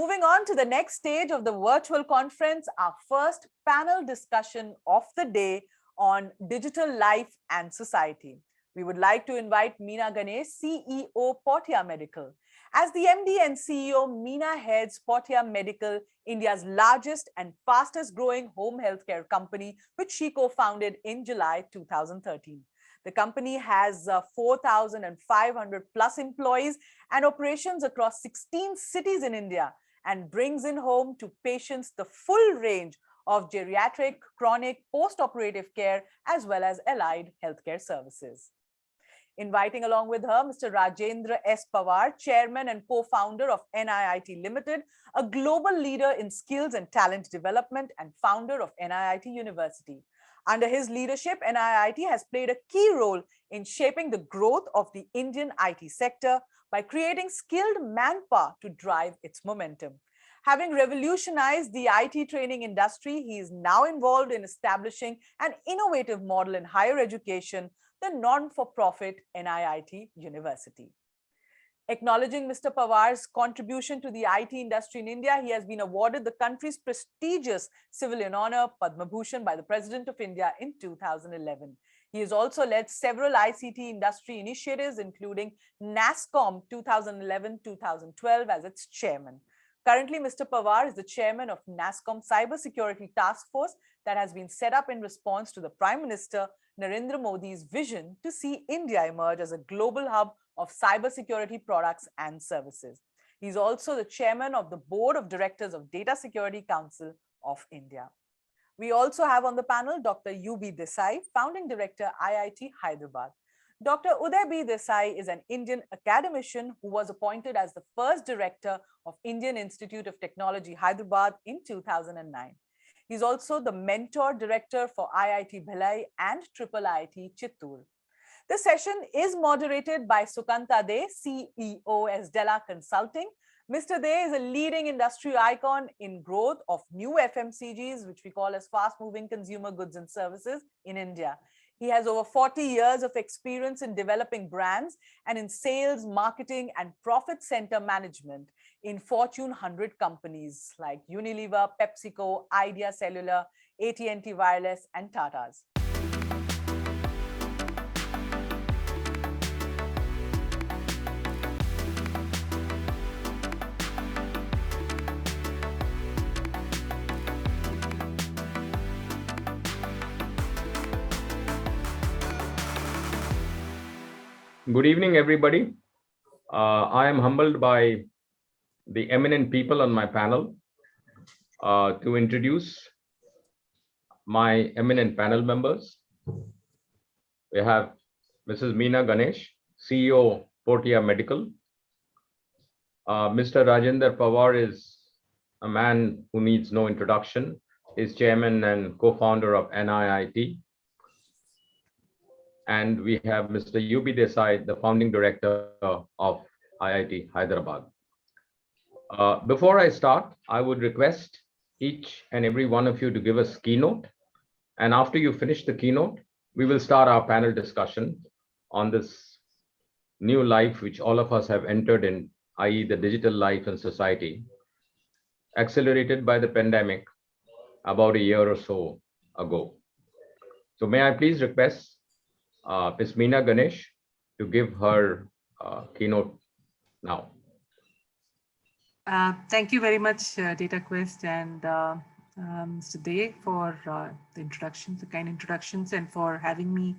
Moving on to the next stage of the virtual conference, our first panel discussion of the day on digital life and society. We would like to invite Meena Ganesh, CEO, Portia Medical. As the MD and CEO, Meena heads Portia Medical, India's largest and fastest growing home healthcare company, which she co-founded in July 2013. The company has 4,500 plus employees and operations across 16 cities in India, and brings in home to patients the full range of geriatric, chronic, post-operative care, as well as allied healthcare services. Inviting along with her Mr. Rajendra S. Pawar, Chairman and co-founder of NIIT Limited, a global leader in skills and talent development and founder of NIIT University. Under his leadership, NIIT has played a key role in shaping the growth of the Indian IT sector by creating skilled manpower to drive its momentum. Having revolutionized the IT training industry, he is now involved in establishing an innovative model in higher education, the non-for-profit NIIT University. Acknowledging Mr. Pawar's contribution to the IT industry in India, he has been awarded the country's prestigious civilian honor, Padma Bhushan, by the President of India in 2011. He has also led several ICT industry initiatives, including NASSCOM 2011-2012 as its chairman. Currently, Mr. Pawar is the chairman of NASSCOM Cybersecurity Task Force that has been set up in response to the Prime Minister Narendra Modi's vision to see India emerge as a global hub of cybersecurity products and services. He's also the chairman of the Board of Directors of Data Security Council of India. We also have on the panel Dr. U.B. Desai, founding director, IIT Hyderabad. Dr. Uday B. Desai is an Indian academician who was appointed as the first director of Indian Institute of Technology, Hyderabad in 2009. He's also the mentor director for IIT Bhilai and IIIT Chittoor. This session is moderated by Sukanta De, CEO, Sdela Consulting. Mr. De is a leading industry icon in growth of new FMCGs, which we call as fast-moving consumer goods and services in India. He has over 40 years of experience in developing brands and in sales, marketing, and profit center management in Fortune 100 companies like Unilever, PepsiCo, Idea Cellular, AT&T Wireless, and Tata's. Good evening, everybody. I am humbled by the eminent people on my panel to introduce my eminent panel members. We have Mrs. Meena Ganesh, CEO, Portia Medical. Mr. Rajendra Pawar is a man who needs no introduction. He's chairman and co-founder of NIIT. And we have Mr. U.B. Desai, the founding director of IIT Hyderabad. Before I start, I would request each and every one of you to give us keynote. And after you finish the keynote, we will start our panel discussion on this new life which all of us have entered in, i.e. the digital life and society, accelerated by the pandemic about a year or so ago. So may I please request Ms. Meena Ganesh to give her keynote now. Thank you very much, DataQuest and Mr. De for the introductions, the kind introductions, and for having me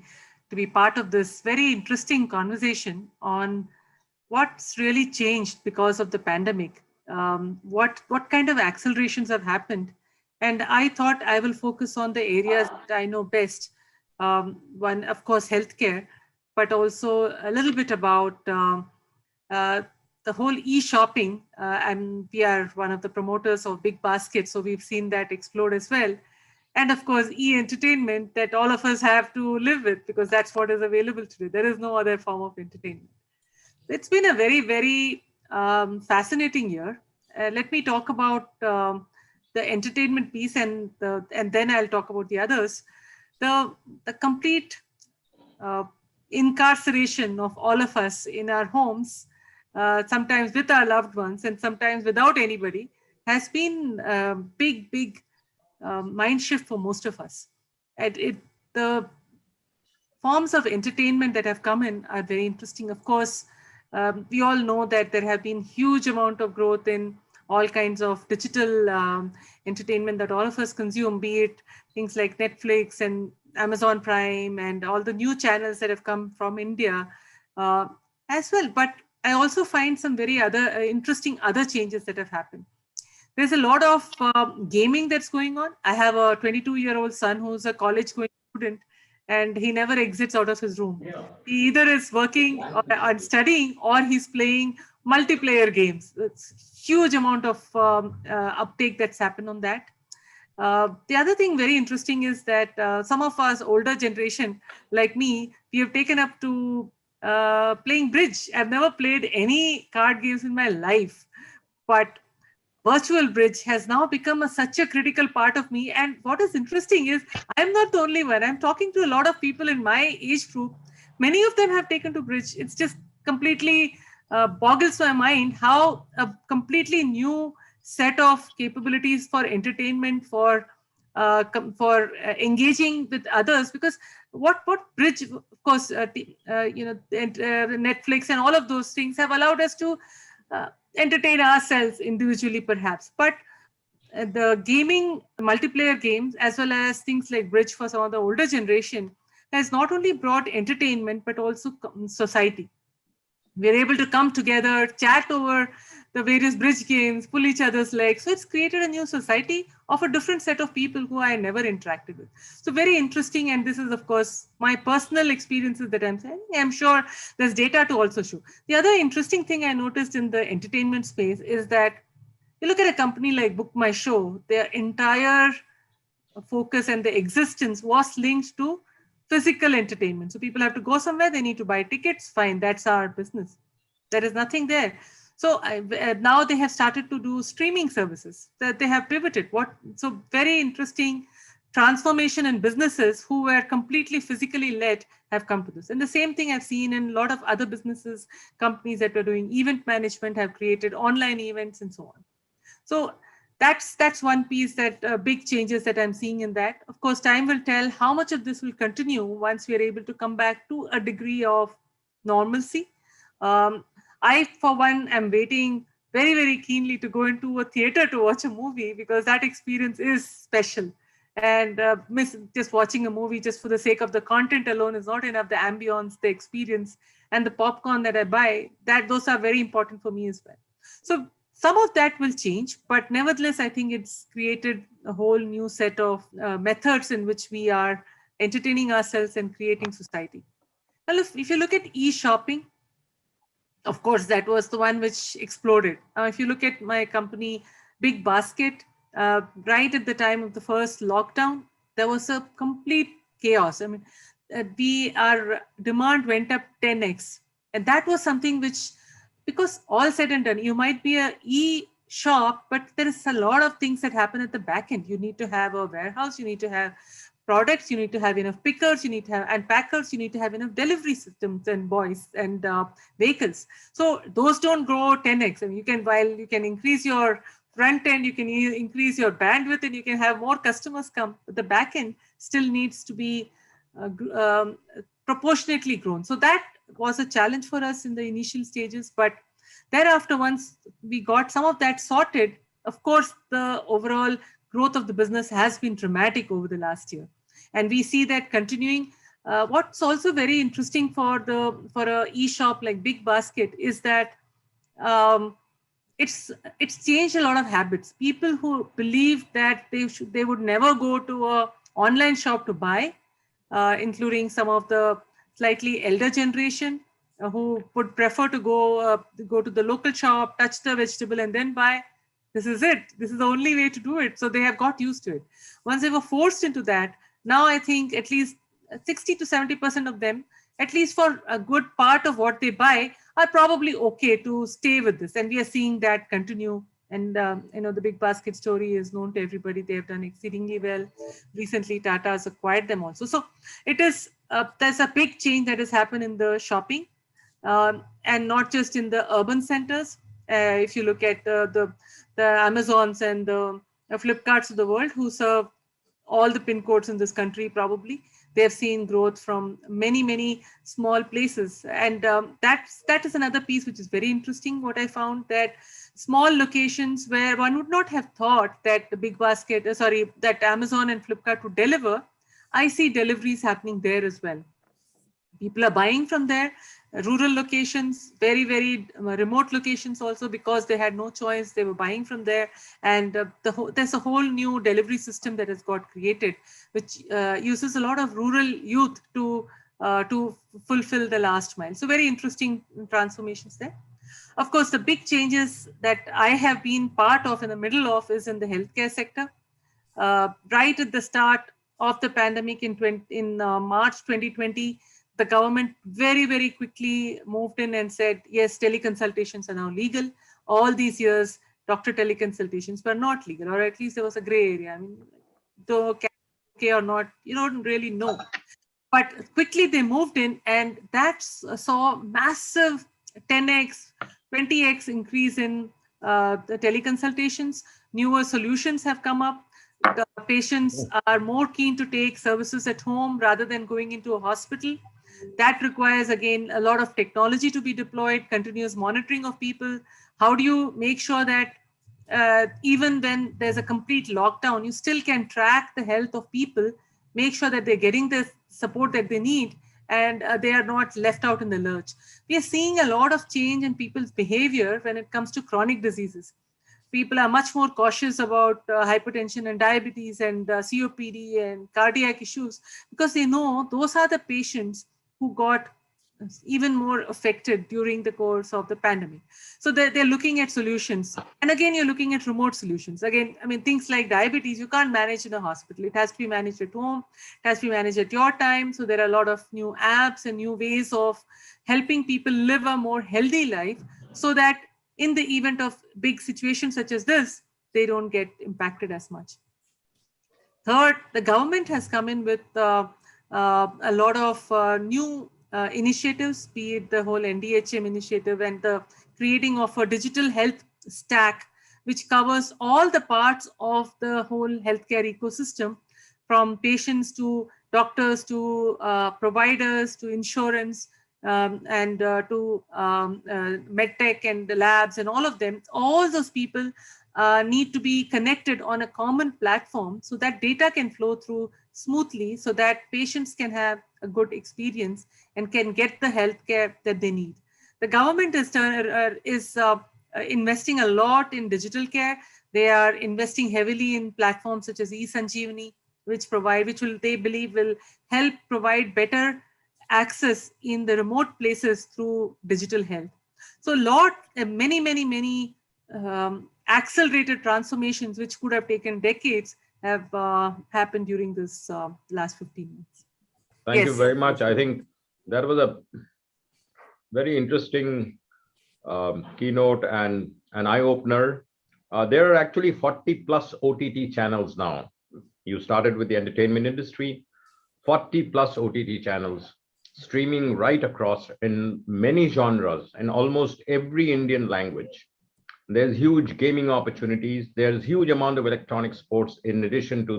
to be part of this very interesting conversation on what's really changed because of the pandemic, what kind of accelerations have happened. And I thought I will focus on the areas that I know best. One, of course, healthcare, but also a little bit about the whole e-shopping. And we are one of the promoters of Big Basket, so we've seen that explode as well. And of course, e-entertainment that all of us have to live with because that's what is available today. There is no other form of entertainment. It's been a very, very fascinating year. Let me talk about the entertainment piece and then I'll talk about the others. The complete incarceration of all of us in our homes, sometimes with our loved ones and sometimes without anybody, has been a big mind shift for most of us. The forms of entertainment that have come in are very interesting. Of course, we all know that there have been huge amount of growth in all kinds of digital entertainment that all of us consume, be it things like Netflix and Amazon Prime and all the new channels that have come from India uh, as well. But I also find some very other interesting other changes that have happened. There's a lot of gaming that's going on. I have a 22-year-old son who's a college going student, and he never exits out of his room. He either is working or studying, or he's playing multiplayer games. It's huge amount of uptake that's happened on that. The other thing very interesting is that some of us older generation, like me, we have taken up to playing bridge. I've never played any card games in my life, but virtual bridge has now become such a critical part of me. And what is interesting is I'm not the only one. I'm talking to a lot of people in my age group. Many of them have taken to bridge. It's just completely boggles my mind how a completely new set of capabilities for entertainment, for engaging with others. Because what bridge, of course, Netflix and all of those things have allowed us to entertain ourselves individually, perhaps. But the gaming, multiplayer games, as well as things like bridge for some of the older generation, has not only brought entertainment but also society. We're able to come together, chat over the various bridge games, pull each other's legs. So it's created a new society of a different set of people who I never interacted with. So very interesting. And this is, of course, my personal experiences that I'm saying. I'm sure there's data to also show. The other interesting thing I noticed in the entertainment space is that you look at a company like Book My Show, their entire focus and the existence was linked to physical entertainment. So people have to go somewhere, they need to buy tickets, fine, that's our business. There is nothing there. So now they have started to do streaming services, that they have pivoted. So very interesting transformation in businesses who were completely physically led have come to this. And the same thing I've seen in a lot of other businesses, companies that are doing event management have created online events and so on. So that's one piece, that big changes that I'm seeing in that. Of course, time will tell how much of this will continue once we are able to come back to a degree of normalcy. I, for one, am waiting very, very keenly to go into a theater to watch a movie, because that experience is special. And just watching a movie just for the sake of the content alone is not enough. The ambience, the experience, and the popcorn that I buy, those are very important for me as well. So some of that will change, but nevertheless, I think it's created a whole new set of methods in which we are entertaining ourselves and creating society. Well, if you look at e-shopping, of course, that was the one which exploded. If you look at my company, Big Basket, right at the time of the first lockdown, there was a complete chaos. I mean, our demand went up 10x. And that was something which, because all said and done, you might be a e-shop, but there is a lot of things that happen at the back end. You need to have a warehouse, you need to have products, you need to have enough pickers, you need to have, and packers, you need to have enough delivery systems and boys and vehicles. So those don't grow 10x. I mean, while you can increase your front end, you can increase your bandwidth, and you can have more customers come, but the back end still needs to be proportionately grown. So that was a challenge for us in the initial stages, but thereafter, once we got some of that sorted, of course, the overall growth of the business has been dramatic over the last year. And we see that continuing. What's also very interesting for a e-shop like Big Basket is that it's changed a lot of habits. People who believe that they would never go to a online shop to buy, including some of the slightly elder generation who would prefer to go to the local shop, touch the vegetable, and then buy. This is it. This is the only way to do it. So they have got used to it. Once they were forced into that, now I think at least 60 to 70% of them, at least for a good part of what they buy, are probably okay to stay with this. And we are seeing that continue. And the Big Basket story is known to everybody. They have done exceedingly well. Recently, Tata has acquired them also. So it is there's a big change that has happened in the shopping, and not just in the urban centers. If you look at the the Amazons and the Flipkarts of the world, who serve all the pin codes in this country. Probably they have seen growth from many small places, and that is another piece which is very interesting. What I found, that small locations where one would not have thought that the big basket, that Amazon and Flipkart would deliver, I see deliveries happening there as well. People are buying from there, rural locations, very remote locations also, because they had no choice. They were buying from there, and there's a whole new delivery system that has got created, which uses a lot of rural youth to fulfill the last mile. So very interesting transformations there. Of course, the big changes that I have been part of, in the middle of, is in the healthcare sector. Right at the start of the pandemic in March 2020, the government very quickly moved in and said, yes, teleconsultations are now legal. All these years, doctor teleconsultations were not legal, or at least there was a gray area. I mean, though okay or not, you don't really know. But quickly they moved in, and that saw massive 10x, 20x increase in the teleconsultations. Newer solutions have come up. The patients are more keen to take services at home rather than going into a hospital. That requires, again, a lot of technology to be deployed, continuous monitoring of people. How do you make sure that even when there's a complete lockdown, you still can track the health of people, make sure that they're getting the support that they need, and they are not left out in the lurch. We are seeing a lot of change in people's behavior when it comes to chronic diseases. People are much more cautious about hypertension and diabetes and COPD and cardiac issues, because they know those are the patients who got even more affected during the course of the pandemic. So they're looking at solutions. And again, you're looking at remote solutions. Again, I mean, things like diabetes, you can't manage in a hospital. It has to be managed at home. It has to be managed at your time. So there are a lot of new apps and new ways of helping people live a more healthy life, so that in the event of big situations such as this, they don't get impacted as much. Third, the government has come in with a lot of new initiatives, be it the whole NDHM initiative and the creating of a digital health stack, which covers all the parts of the whole healthcare ecosystem, from patients to doctors to providers to insurance, and to medtech and the labs and all of them. All those people need to be connected on a common platform, so that data can flow through smoothly, so that patients can have a good experience and can get the healthcare that they need. The government is investing a lot in digital care. They are investing heavily in platforms such as eSanjeevani, which they believe will help provide better access in the remote places through digital health. So many accelerated transformations, which could have taken decades, have happened during this last 15 minutes. Thank you very much. I think that was a very interesting keynote and an eye-opener. There are actually 40 plus OTT channels now. You started with the entertainment industry, 40 plus OTT channels streaming right across in many genres in almost every Indian language. There's huge gaming opportunities. There's huge amount of electronic sports in addition to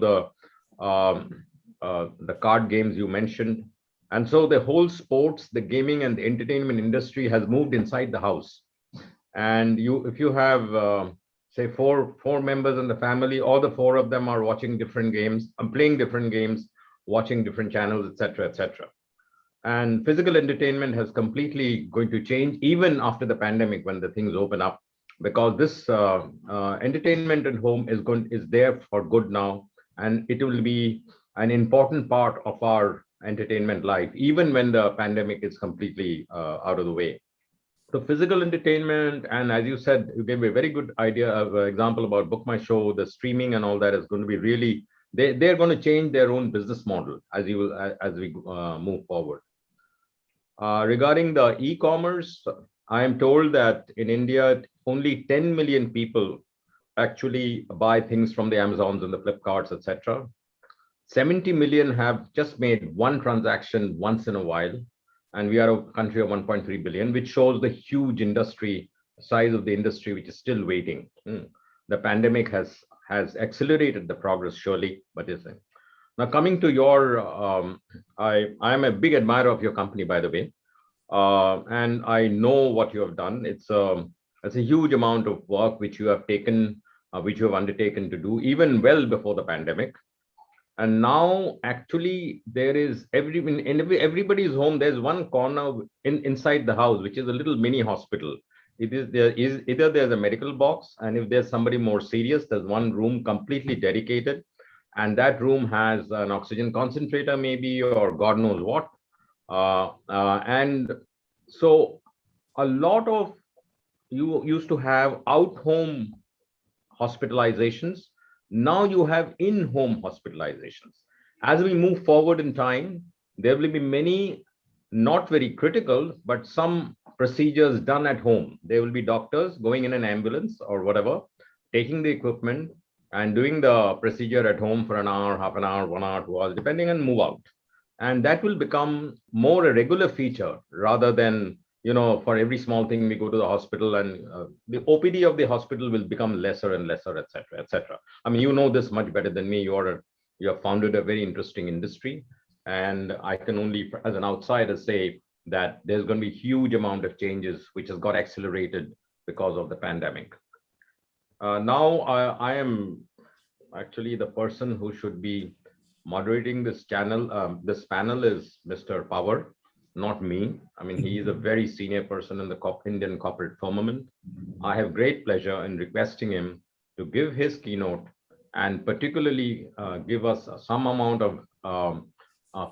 the card games you mentioned. And so the whole sports, the gaming and the entertainment industry has moved inside the house. And if you have, say, four members in the family, all the four of them are watching different games, playing different games, watching different channels, etc., etc. And physical entertainment has completely going to change even after the pandemic, when the things open up, because this entertainment at home is there for good now, and it will be an important part of our entertainment life, even when the pandemic is completely out of the way. So physical entertainment, and as you said, you gave me a very good idea of example about Book My Show, the streaming and all that is going to be really, they're going to change their own business model as we move forward. Regarding the e-commerce, I am told that in India, only 10 million people actually buy things from the Amazons and the Flipkarts, etc. 70 million have just made one transaction once in a while. And we are a country of 1.3 billion, which shows the huge industry, size of the industry, which is still waiting. the pandemic has accelerated the progress, surely, but is now coming to your, I am a big admirer of your company, by the way, and I know what you have done. It's a huge amount of work which you have taken, which you have undertaken to do, even well before the pandemic. And now, actually, there is everybody's home. There's one corner inside the house, which is a little mini hospital. There is either there's a medical box, and if there's somebody more serious, there's one room completely dedicated, and that room has an oxygen concentrator, maybe, or God knows what. And so, a lot of you used to have out-home hospitalizations. Now you have in-home hospitalizations. As we move forward in time, there will be many not very critical, but some procedures done at home. There will be doctors going in an ambulance or whatever, taking the equipment and doing the procedure at home for an hour, half an hour, 1 hour, 2 hours, depending, and move out. And that will become more a regular feature rather than, for every small thing we go to the hospital, and the OPD of the hospital will become lesser and lesser, etc., etc. I mean, you know this much better than me. You have founded a very interesting industry, and I can only, as an outsider, say that there's going to be a huge amount of changes which has got accelerated because of the pandemic. Now, I am actually the person who should be moderating this channel. This panel is Mr. Pawar, not me. I mean, he is a very senior person in the Indian corporate firmament. I have great pleasure in requesting him to give his keynote and particularly give us some amount of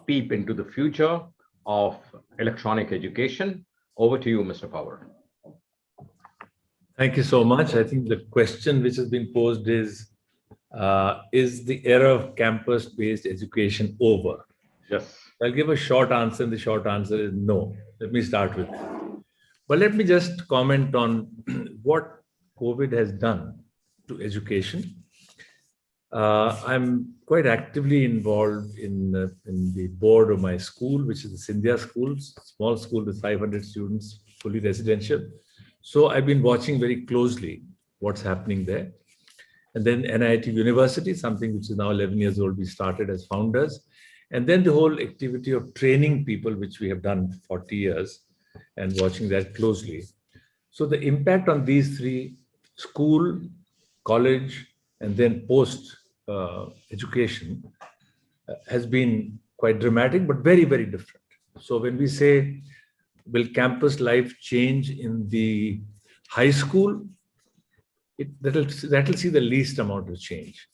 peep into the future of electronic education. Over to you, Mr. Pawar. Thank you so much. I think the question which has been posed is the era of campus-based education over? Yes. I'll give a short answer, and the short answer is no. Let me start with that. But let me just comment on what COVID has done to education. I'm quite actively involved in the board of my school, which is the Sindhya schools, small school with 500 students, fully residential. So I've been watching very closely what's happening there. And then NIT University, something which is now 11 years old, we started as founders. And then the whole activity of training people, which we have done for 40 years and watching that closely. So the impact on these three, school, college, and then post education has been quite dramatic, but very, very different. So when we say, will campus life change in the high school? That'll see the least amount of change.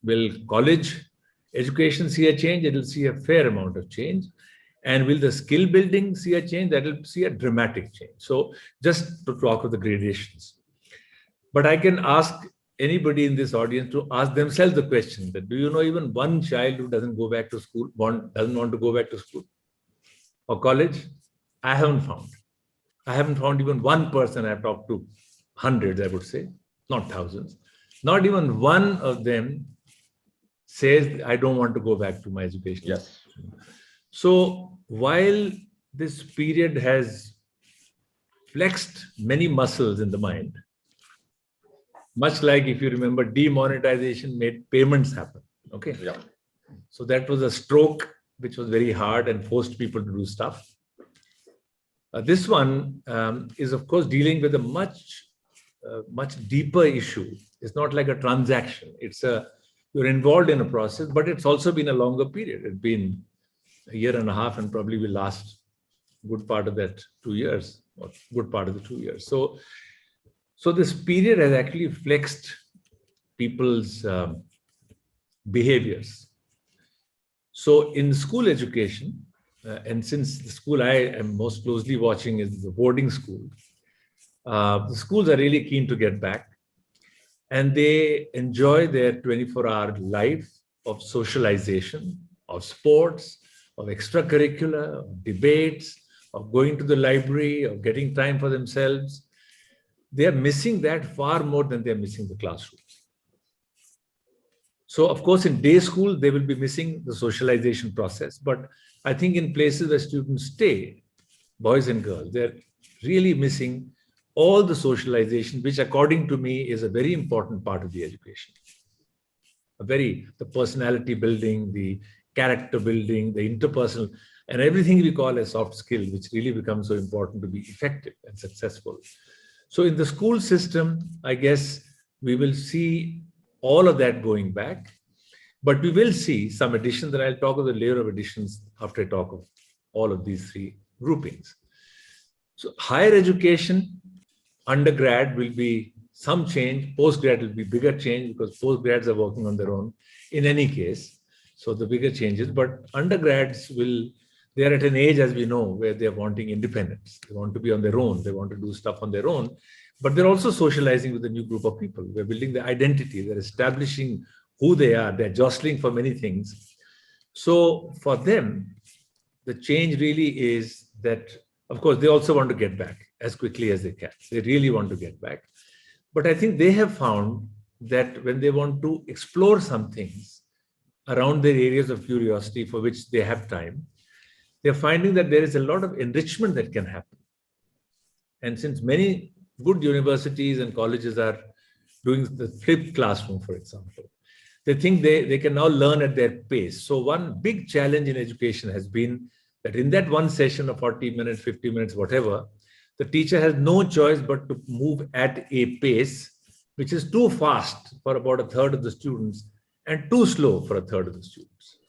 Will college education see a change? It will see a fair amount of change. And will the skill building see a change? That will see a dramatic change. So just to talk of the gradations. But I can ask anybody in this audience to ask themselves the question that, do you know even one child who doesn't go back to school, doesn't want to go back to school or college? I haven't found. I haven't found even one person. I've talked to hundreds, I would say, not thousands. Not even one of them says, I don't want to go back to my education. Yes. So while this period has flexed many muscles in the mind, much like, if you remember, demonetization made payments happen. Okay. Yeah. So that was a stroke which was very hard and forced people to do stuff. This one is, of course, dealing with a much deeper issue. It's not like a transaction. You're involved in a process, but it's also been a longer period. It's been a year and a half, and probably will last good part of that 2 years, or good part of the 2 years. So this period has actually flexed people's behaviors. So in school education, and since the school I am most closely watching is the boarding school, the schools are really keen to get back, and they enjoy their 24-hour life of socialization, of sports, of extracurricular, of debates, of going to the library, of getting time for themselves. They are missing that far more than they're missing the classrooms. So, of course, in day school, they will be missing the socialization process. But I think in places where students stay, boys and girls, they're really missing all the socialization, which according to me is a very important part of the education. The personality building, the character building, the interpersonal, and everything we call a soft skill, which really becomes so important to be effective and successful. So in the school system, I guess we will see all of that going back, but we will see some additions, and I'll talk of the layer of additions after I talk of all of these three groupings. So higher education, undergrad will be some change, postgrad will be bigger change because postgrads are working on their own in any case. So the bigger changes, but undergrads they are at an age, as we know, where they're wanting independence. They want to be on their own. They want to do stuff on their own, but they're also socializing with a new group of people. They're building their identity. They're establishing who they are. They're jostling for many things. So for them, the change really is that, of course, they also want to get back as quickly as they can. They really want to get back. But I think they have found that when they want to explore some things around their areas of curiosity for which they have time, they're finding that there is a lot of enrichment that can happen. And since many good universities and colleges are doing the flipped classroom, for example, they think they can now learn at their pace. So one big challenge in education has been that in that one session of 40 minutes, 50 minutes, whatever, the teacher has no choice but to move at a pace which is too fast for about a third of the students and too slow for a third of the students.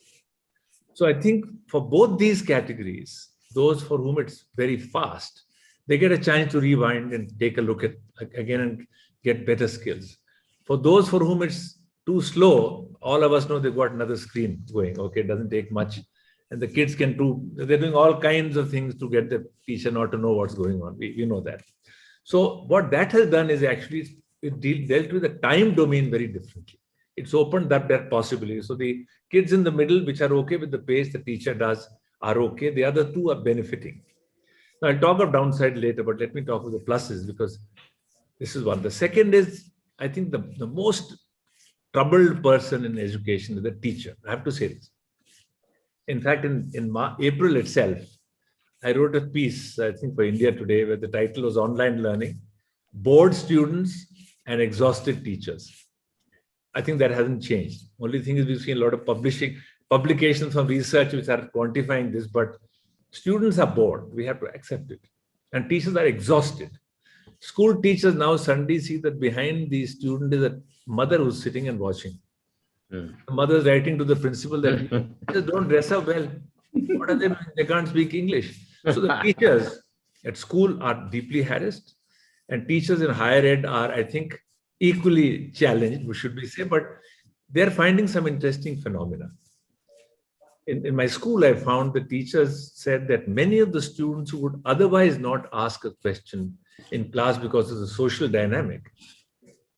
So I think for both these categories, those for whom it's very fast, they get a chance to rewind and take a look at again and get better skills. For those for whom it's too slow, all of us know they've got another screen going. Okay, it doesn't take much. And the kids they're doing all kinds of things to get the teacher not to know what's going on. We know that. So what that has done is actually it dealt with the time domain very differently. It's opened up that possibility. So the kids in the middle, which are okay with the pace the teacher does, are okay. The other two are benefiting. Now I'll talk of downside later, but let me talk of the pluses because this is one. The second is, I think the most troubled person in education is the teacher. I have to say this. In fact, in April itself, I wrote a piece, I think for India Today, where the title was Online Learning, Bored Students and Exhausted Teachers. I think that hasn't changed. Only thing is we've seen a lot of publications from research which are quantifying this, but students are bored. We have to accept it. And teachers are exhausted. School teachers now suddenly see that behind the student is a mother who's sitting and watching. The mother is writing to the principal that just don't dress up well. What are they doing? They can't speak English. So the teachers at school are deeply harassed, and teachers in higher ed are, I think, equally challenged, should we say, but they're finding some interesting phenomena. In my school, I found the teachers said that many of the students who would otherwise not ask a question in class because of the social dynamic,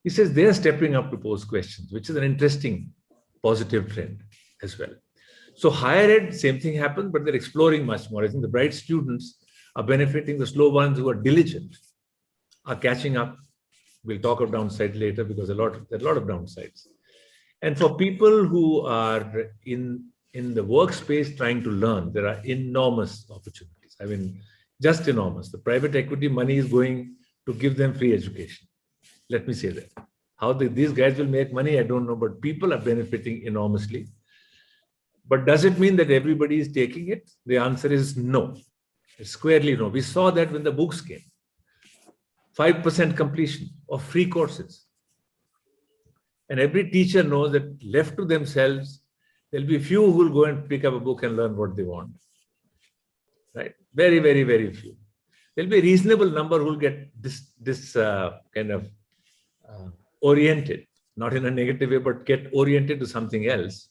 he says they're stepping up to pose questions, which is an interesting positive trend as well. So higher ed, same thing happens, but they're exploring much more. I think the bright students are benefiting. The slow ones who are diligent are catching up. We'll talk of downsides later because there are a lot of downsides. And for people who are in the workspace trying to learn, there are enormous opportunities. I mean, just enormous. The private equity money is going to give them free education. Let me say that. How these guys will make money, I don't know, but people are benefiting enormously. But does it mean that everybody is taking it? The answer is no. It's squarely no. We saw that when the books came. 5% completion of free courses. And every teacher knows that left to themselves, there'll be few who will go and pick up a book and learn what they want. Right? Very, very, very few. There'll be a reasonable number who will get this kind of oriented, not in a negative way, but get oriented to something else.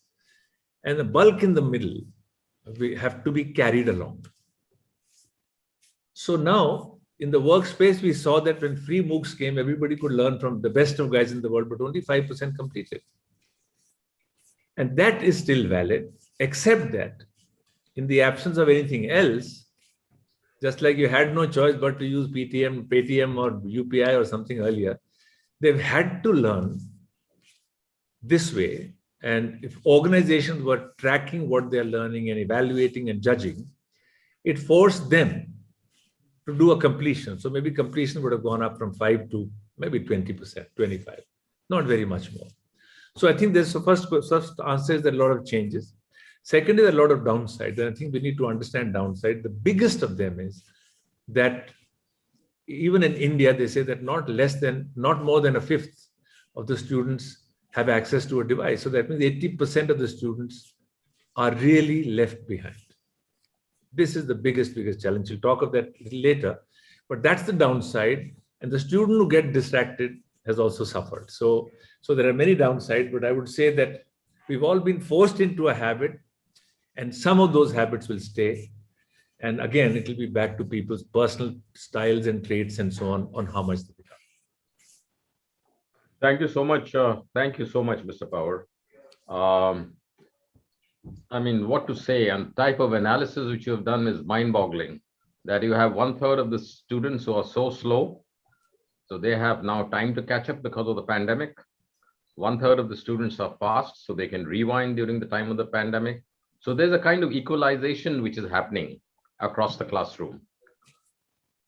And the bulk in the middle, we have to be carried along. So now, in the workspace, we saw that when free MOOCs came, everybody could learn from the best of guys in the world, but only 5% completed. And that is still valid, except that in the absence of anything else, just like you had no choice but to use Paytm or UPI or something earlier, they've had to learn this way. And if organizations were tracking what they're learning and evaluating and judging, it forced them to do a completion. So maybe completion would have gone up from 5 to maybe 20%, 25, not very much more. So I think there's the first answer is that a lot of changes. Second is a lot of downsides. And I think we need to understand downside. The biggest of them is that even in India, they say that not more than a fifth of the students have access to a device. So that means 80% of the students are really left behind. This is the biggest challenge. We'll talk of that a little later, but that's the downside. And the student who get distracted has also suffered. So there are many downsides, but I would say that we've all been forced into a habit, and some of those habits will stay. And again, it will be back to people's personal styles and traits and so on how much they become. Thank you so much. Thank you so much, Mr. Pawar. I mean, what to say? And type of analysis which you have done is mind-boggling. That you have 1/3 of the students who are so slow, so they have now time to catch up because of the pandemic. 1/3 of the students are fast, so they can rewind during the time of the pandemic. So there's a kind of equalization which is happening across the classroom.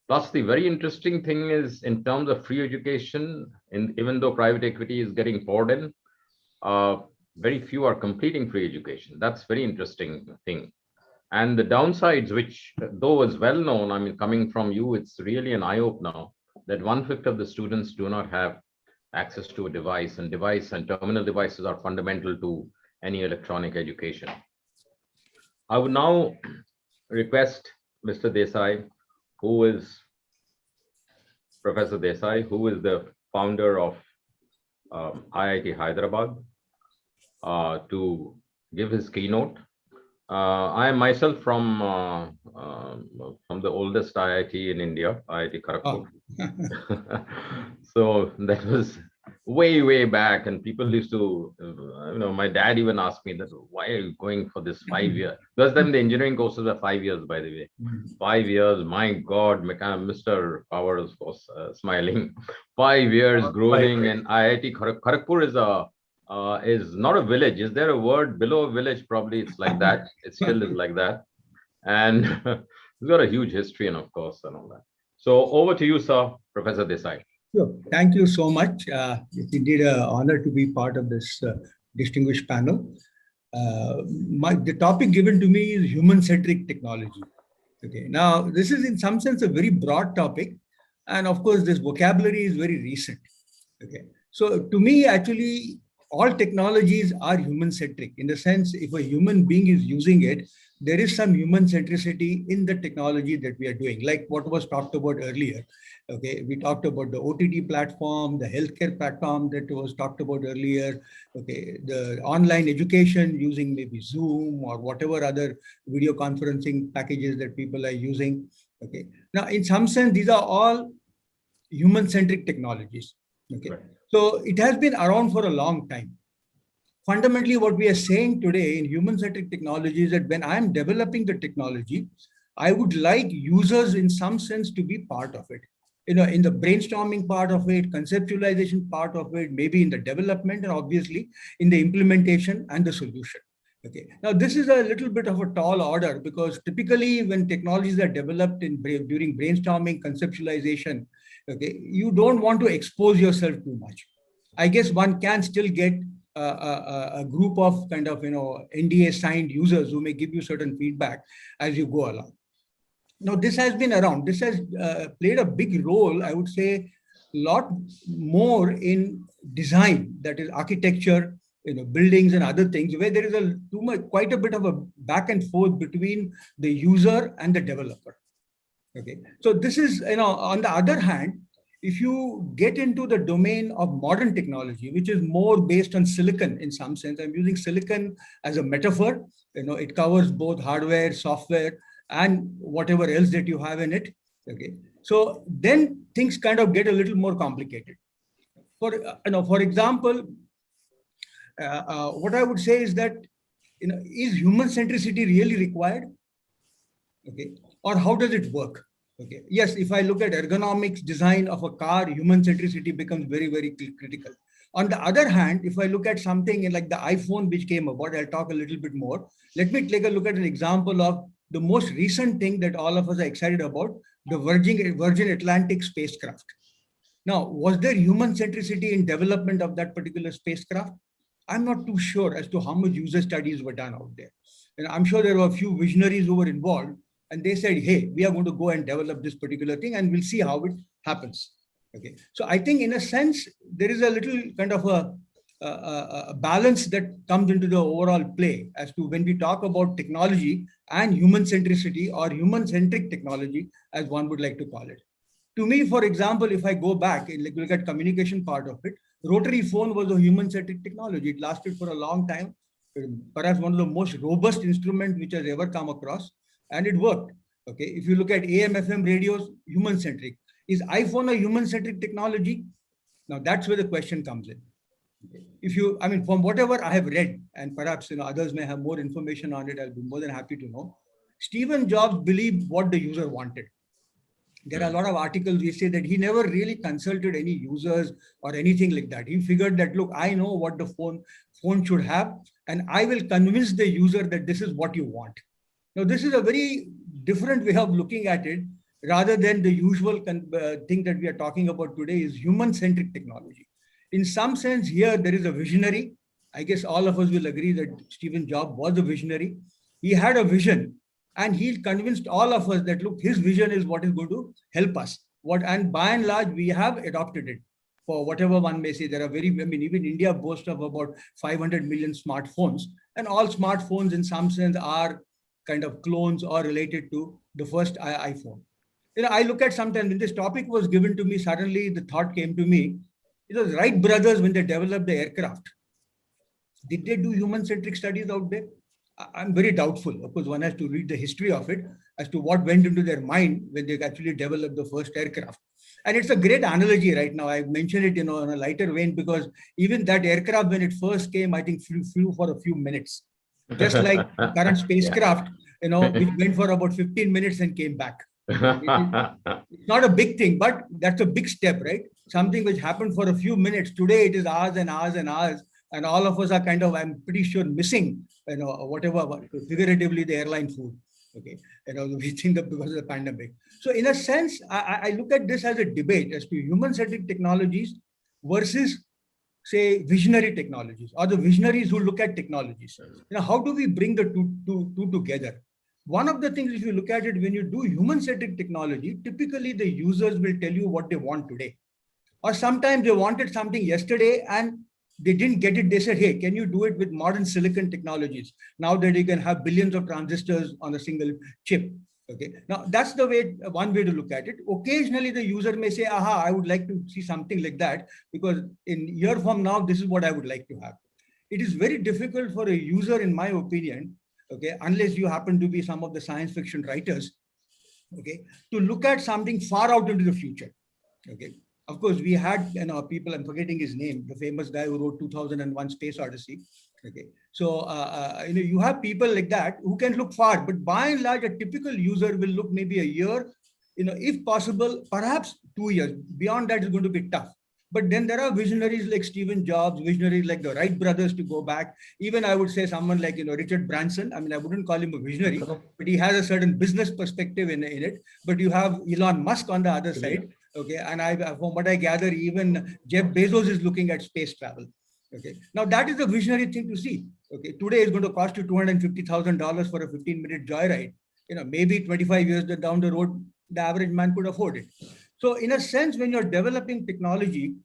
Plus, the very interesting thing is in terms of free education, even though private equity is getting poured in, very few are completing free education. That's very interesting thing. And the downsides, which though is well known, I mean, coming from you, it's really an eye-opener that 1/5 of the students do not have access to a device, and terminal devices are fundamental to any electronic education. I would now request Mr. Desai, who is Professor Desai, who is the founder of IIT Hyderabad, to give his keynote. I am myself from the oldest IIT in India, IIT Kharagpur. Oh. So that was way back, and people used to, my dad even asked me that, why are you going for this 5 years? Because then the engineering courses were 5 years, by the way. 5 years, my God, Mr. Pawar was smiling. 5 years grueling, and IIT Kharagpur is not a village. Is there a word below a village? Probably it's like that. It still is like that. And it's got a huge history, and of course, and all that. So over to you, sir, Professor Desai. Sure. Thank you so much. It's indeed an honor to be part of this distinguished panel. The topic given to me is human-centric technology. Okay. Now, this is in some sense a very broad topic. And of course, this vocabulary is very recent. Okay. So to me, actually, all technologies are human-centric in the sense if a human being is using it, there is some human centricity in the technology that we are doing, like what was talked about earlier. Okay, we talked about the OTT platform, the healthcare platform that was talked about earlier. Okay, the online education using maybe Zoom or whatever other video conferencing packages that people are using. Okay, now in some sense, these are all human-centric technologies. Okay, right. So it has been around for a long time. Fundamentally, what we are saying today in human-centric technology is that when I'm developing the technology, I would like users in some sense to be part of it. In the brainstorming part of it, conceptualization part of it, maybe in the development, and obviously in the implementation and the solution. Okay. Now, this is a little bit of a tall order because typically when technologies are developed during brainstorming, conceptualization, okay, you don't want to expose yourself too much. I guess one can still get a group of kind of, NDA signed users who may give you certain feedback as you go along. Now, this has been around. This has played a big role, I would say, a lot more in design, that is architecture, buildings and other things, where there is quite a bit of a back and forth between the user and the developer. Okay, so this is, on the other hand, if you get into the domain of modern technology, which is more based on silicon in some sense, I'm using silicon as a metaphor, it covers both hardware, software, and whatever else that you have in it. Okay, so then things kind of get a little more complicated. For example, what I would say is that, is human centricity really required? Okay, or how does it work? Okay. Yes, if I look at ergonomics, design of a car, human centricity becomes very, very critical. On the other hand, if I look at something like the iPhone, which came about, I'll talk a little bit more. Let me take a look at an example of the most recent thing that all of us are excited about, the Virgin Atlantic spacecraft. Now, was there human centricity in development of that particular spacecraft? I'm not too sure as to how much user studies were done out there. And I'm sure there were a few visionaries who were involved, and they said, hey, we are going to go and develop this particular thing and we'll see how it happens. Okay. So I think in a sense, there is a little kind of a balance that comes into the overall play as to when we talk about technology and human centricity or human-centric technology, as one would like to call it. To me, for example, if I go back and look at communication part of it, rotary phone was a human-centric technology. It lasted for a long time, perhaps one of the most robust instruments which has ever come across, and it worked. Okay, if you look at AM/FM radios, human-centric. Is iPhone a human-centric technology? Now that's where the question comes in. If you, I mean, from whatever I have read, and perhaps others may have more information on it, I'll be more than happy to know. Stephen Jobs believed what the user wanted. There are a lot of articles which say that he never really consulted any users or anything like that. He figured that, look, I know what the phone should have, and I will convince the user that this is what you want. Now, this is a very different way of looking at it, rather than the usual thing that we are talking about today is human-centric technology. In some sense, here there is a visionary. I guess all of us will agree that Stephen Jobs was a visionary. He had a vision, and he convinced all of us that, look, his vision is what is going to help us. And by and large, we have adopted it. For whatever one may say, there are even India boasts of about 500 million smartphones, and all smartphones in some sense are kind of clones or related to the first iPhone. I look at sometimes when this topic was given to me, suddenly the thought came to me, it was Wright brothers when they developed the aircraft. Did they do human-centric studies out there? I'm very doubtful. Of course, one has to read the history of it as to what went into their mind when they actually developed the first aircraft. And it's a great analogy right now. I mentioned it, in a lighter vein, because even that aircraft, when it first came, I think flew for a few minutes, just like the current spacecraft, which went for about 15 minutes and came back. It's not a big thing, but that's a big step, right? Something which happened for a few minutes. Today, it is hours and hours and hours. And all of us are kind of, I'm pretty sure, missing, whatever, figuratively, the airline food. Okay. We think that because of the pandemic. So in a sense, I look at this as a debate as to human-centric technologies versus, say, visionary technologies, or the visionaries who look at technologies. How do we bring the two together? One of the things, if you look at it, when you do human-centric technology, typically the users will tell you what they want today. Or sometimes they wanted something yesterday and they didn't get it. They said, hey, can you do it with modern silicon technologies? Now that you can have billions of transistors on a single chip. Okay. Now that's the one way to look at it. Occasionally the user may say, aha, I would like to see something like that, because in a year from now, this is what I would like to have. It is very difficult for a user, in my opinion, okay, unless you happen to be some of the science fiction writers, okay, to look at something far out into the future. Okay. Of course, we had people, I'm forgetting his name, the famous guy who wrote 2001 Space Odyssey. Okay. So, you have people like that who can look far, but by and large, a typical user will look maybe a year, if possible, perhaps 2 years. Beyond that is going to be tough. But then there are visionaries like Stephen Jobs, visionaries like the Wright brothers, to go back. Even I would say someone like, Richard Branson. I mean, I wouldn't call him a visionary, but he has a certain business perspective in it. But you have Elon Musk on the other side. Okay. And from what I gather, even Jeff Bezos is looking at space travel. Okay. Now that is a visionary thing to see. Okay. Today is going to cost you $250,000 for a 15-minute joyride. Maybe 25 years down the road, the average man could afford it. So in a sense, when you're developing technology,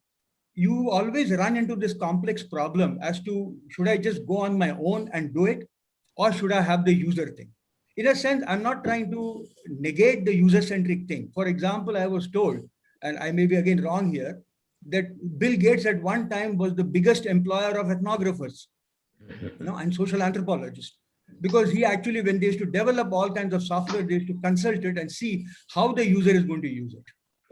you always run into this complex problem as to, should I just go on my own and do it, or should I have the user thing? In a sense, I'm not trying to negate the user-centric thing. For example, I was told, and I may be again wrong here, that Bill Gates at one time was the biggest employer of ethnographers, and social anthropologists. Because he actually, when they used to develop all kinds of software, they used to consult it and see how the user is going to use it.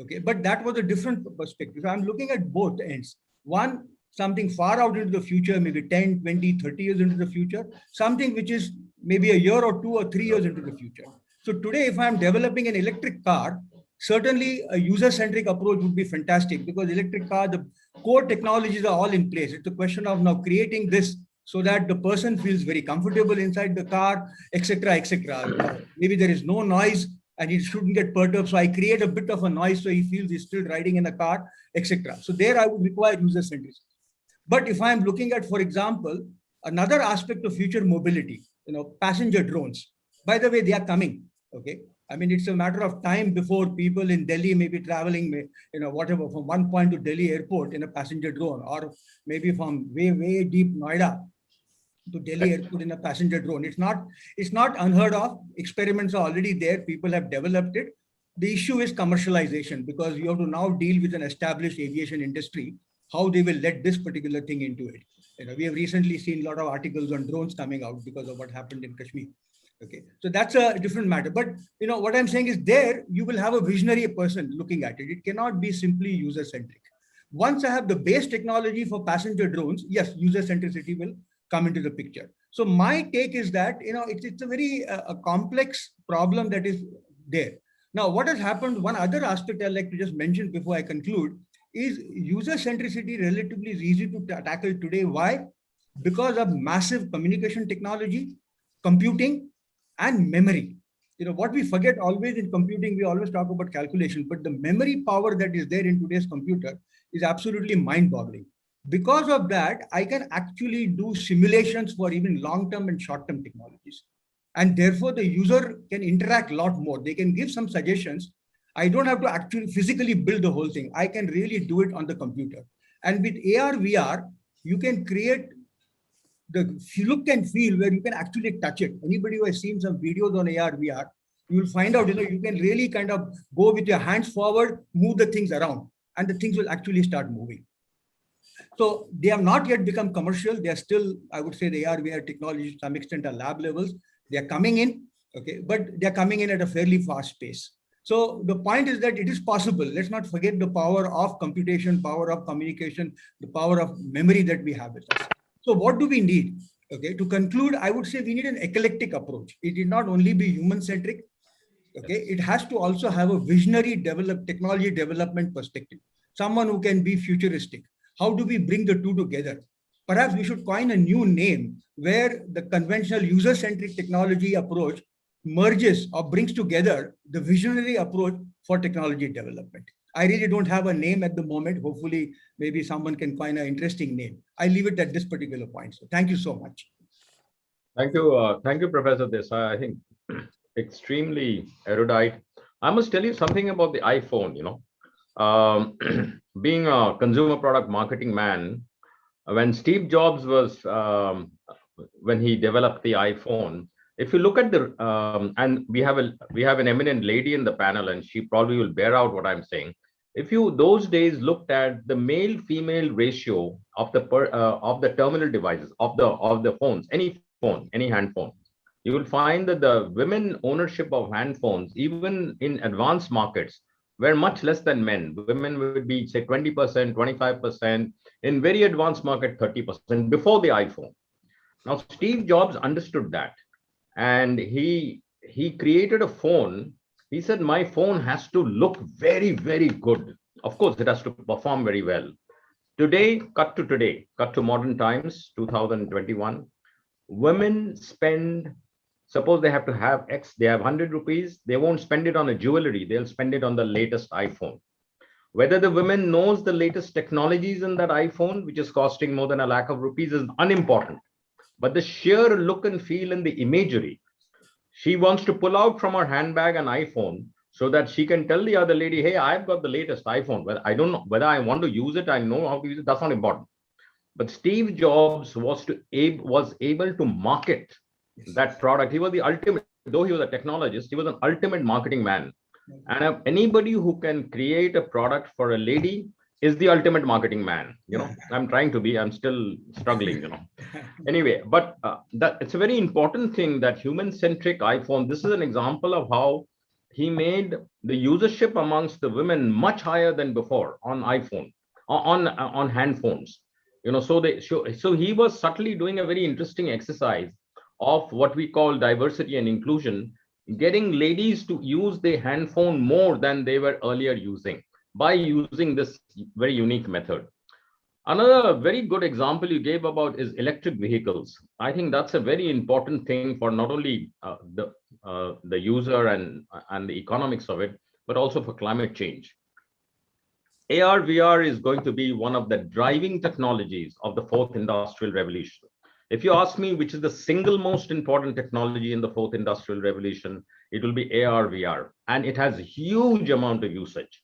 Okay, but that was a different perspective. So I'm looking at both ends. One, something far out into the future, maybe 10, 20, 30 years into the future, something which is maybe a year or 2 or 3 years into the future. So today, if I'm developing an electric car, certainly a user-centric approach would be fantastic, because electric car, the core technologies are all in place. It's a question of now creating this so that the person feels very comfortable inside the car, etc., etc. Maybe there is no noise, and he shouldn't get perturbed. So I create a bit of a noise so he feels he's still riding in a car, etc. So there I would require user centricity. But if I'm looking at, for example, another aspect of future mobility, passenger drones. By the way, they are coming. Okay. I mean, it's a matter of time before people in Delhi may be traveling, whatever, from one point to Delhi airport in a passenger drone, or maybe from way deep Noida to Delhi airport in a passenger drone. It's not unheard of. Experiments are already there. People have developed it. The issue is commercialization, because you have to now deal with an established aviation industry, how they will let this particular thing into it. We have recently seen a lot of articles on drones coming out because of what happened in Kashmir. Okay, so that's a different matter. But what I'm saying is, there you will have a visionary person looking at it. It cannot be simply user-centric. Once I have the base technology for passenger drones, yes, user centricity will come into the picture. So my take is that it's a very complex problem that is there. Now, what has happened? One other aspect I'd like to just mention before I conclude is user centricity relatively is easy to tackle today. Why? Because of massive communication technology, computing, and memory. What we forget always in computing, we always talk about calculation, but the memory power that is there in today's computer is absolutely mind-boggling. Because of that, I can actually do simulations for even long-term and short-term technologies. And therefore, the user can interact a lot more. They can give some suggestions. I don't have to actually physically build the whole thing. I can really do it on the computer. And with AR, VR, you can create the look and feel where you can actually touch it. Anybody who has seen some videos on AR, VR, you will find out, you can really kind of go with your hands forward, move the things around, and the things will actually start moving. So they have not yet become commercial. They are still, I would say, the AR, VR technology to some extent are lab levels. They are coming in, okay, but they're coming in at a fairly fast pace. So the point is that it is possible. Let's not forget the power of computation, power of communication, the power of memory that we have with us. So what do we need? Okay, to conclude, I would say we need an eclectic approach. It need not only be human-centric. Okay, it has to also have a visionary technology development perspective. Someone who can be futuristic. How do we bring the two together? Perhaps we should coin a new name where the conventional user-centric technology approach merges or brings together the visionary approach for technology development. I really don't have a name at the moment. Hopefully, maybe someone can coin an interesting name. I leave it at this particular point. So thank you so much. Thank you, Professor Desai. I think extremely erudite. I must tell you something about the iPhone. Being a consumer product marketing man, when Steve Jobs was when he developed the iPhone, if you look at the and we have an eminent lady in the panel, and she probably will bear out what I'm saying. If you those days looked at the male-female ratio of the terminal devices of the phones, any phone, any hand phone, you will find that the women ownership of hand phones, even in advanced markets, were much less than men. Women would be, say, 20%, 25%, in very advanced market, 30% before the iPhone. Now, Steve Jobs understood that, and he created a phone. He said, my phone has to look very, very good. Of course, it has to perform very well. Today, cut to modern times, 2021, women spend, suppose they have to have X, they have 100 rupees, they won't spend it on a jewelry, they'll spend it on the latest iPhone. Whether the woman knows the latest technologies in that iPhone, which is costing more than ₹1 lakh, is unimportant. But the sheer look and feel and the imagery, she wants to pull out from her handbag an iPhone so that she can tell the other lady, hey, I've got the latest iPhone. Well, I don't know whether I want to use it, I know how to use it, that's not important. But Steve Jobs was able to market that product. He was the ultimate, though he was a technologist, he was an ultimate marketing man. And anybody who can create a product for a lady is the ultimate marketing man. I'm trying to be, I'm still struggling, Anyway, but that it's a very important thing that human-centric iPhone, this is an example of how he made the usership amongst the women much higher than before on iPhone, on hand phones. So he was subtly doing a very interesting exercise of what we call diversity and inclusion, getting ladies to use the hand phone more than they were earlier using by using this very unique method. Another very good example you gave about is electric vehicles. I think that's a very important thing for not only the user and the economics of it, but also for climate change. AR, VR is going to be one of the driving technologies of the fourth industrial revolution. If you ask me which is the single most important technology in the fourth industrial revolution, it will be AR, VR, and it has a huge amount of usage.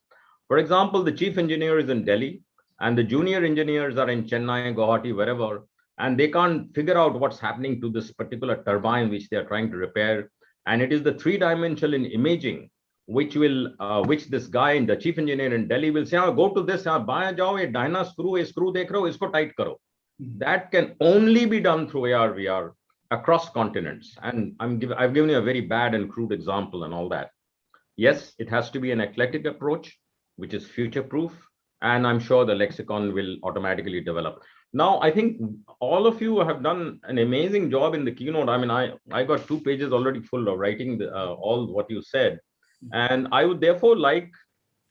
For example, the chief engineer is in Delhi and the junior engineers are in Chennai, Guwahati, wherever, and they can't figure out what's happening to this particular turbine which they are trying to repair. And it is the three-dimensional in imaging which this guy in the chief engineer in Delhi will say, go to this, bayan jao, ye dyna screw dekh rahe ho, isko tight karo. That can only be done through AR, VR across continents. And I've given you a very bad and crude example and all that. Yes, it has to be an eclectic approach, which is future-proof, and I'm sure the lexicon will automatically develop. Now, I think all of you have done an amazing job in the keynote. I mean, I got 2 pages already full of writing all what you said. And I would therefore like,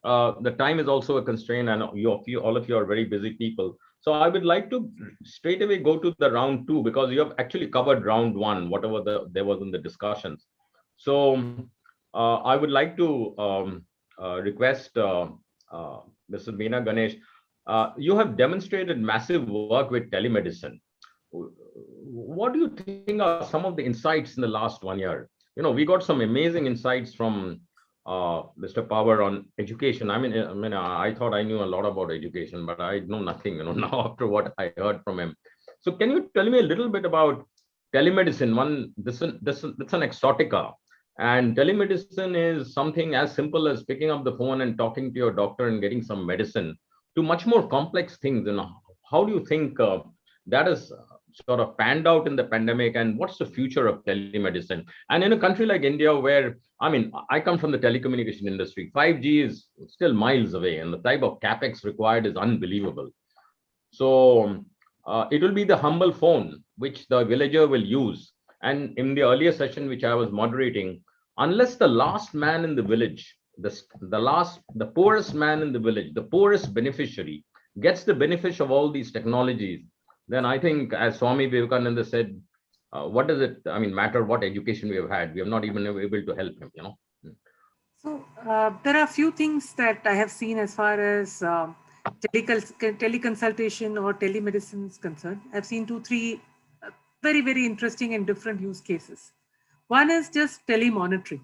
the time is also a constraint, and all of you are very busy people. So I would like to straight away go to the round 2, because you have actually covered round 1, whatever there was in the discussions. So I would like to request Mrs. Meena, Ganesh, you have demonstrated massive work with telemedicine. What do you think are some of the insights in the last 1 year? We got some amazing insights from Mr. Pawar on education. I thought I knew a lot about education, but I know nothing, now after what I heard from him. So can you tell me a little bit about telemedicine? This is an exotica. And telemedicine is something as simple as picking up the phone and talking to your doctor and getting some medicine, to much more complex things. How do you think that is sort of panned out in the pandemic, and what's the future of telemedicine? And in a country like India, where, I come from the telecommunication industry, 5G is still miles away, and the type of capex required is unbelievable. So it will be the humble phone which the villager will use. And in the earlier session, which I was moderating, unless the last man in the village, the poorest man in the village, the poorest beneficiary gets the benefit of all these technologies, then I think, as Swami Vivekananda said, what does it matter what education we have had? We have not even able to help him, So there are a few things that I have seen as far as teleconsultation or telemedicine is concerned. I've seen 2-3 very, very interesting and different use cases. One is just telemonitoring.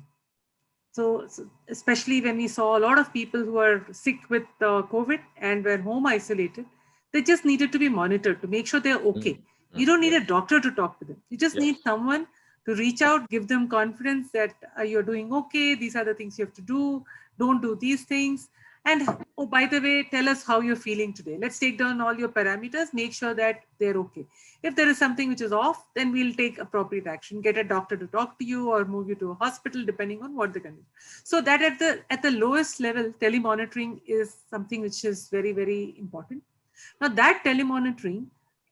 So especially when we saw a lot of people who are sick with COVID and were home isolated, they just needed to be monitored to make sure they're okay. You don't need a doctor to talk to them. You just need someone to reach out, give them confidence that you're doing okay. These are the things you have to do. Don't do these things. And oh, by the way, tell us how you're feeling today. Let's take down all your parameters, make sure that they're okay. If there is something which is off, then we'll take appropriate action, get a doctor to talk to you or move you to a hospital, depending on what they're going to do. So that at the lowest level, telemonitoring is something which is very, very important. Now that telemonitoring,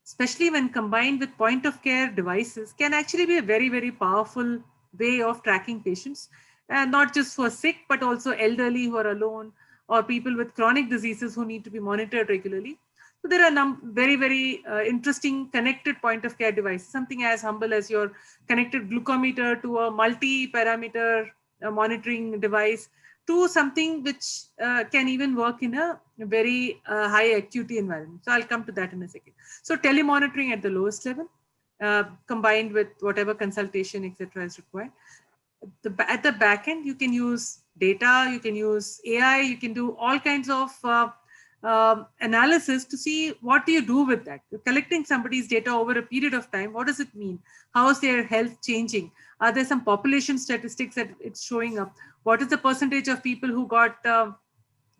especially when combined with point of care devices, can actually be a very, very powerful way of tracking patients, and not just for sick, but also elderly who are alone, or people with chronic diseases who need to be monitored regularly. So there are very, very interesting connected point of care devices, something as humble as your connected glucometer to a multi-parameter monitoring device, to something which can even work in a very high acuity environment. So I'll come to that in a second. So telemonitoring at the lowest level, combined with whatever consultation, etc. is required. At the back end, you can use data, you can use AI, you can do all kinds of analysis to see what do you do with that. You're collecting somebody's data over a period of time. What does it mean? How is their health changing? Are there some population statistics that it's showing up? What is the percentage of people who got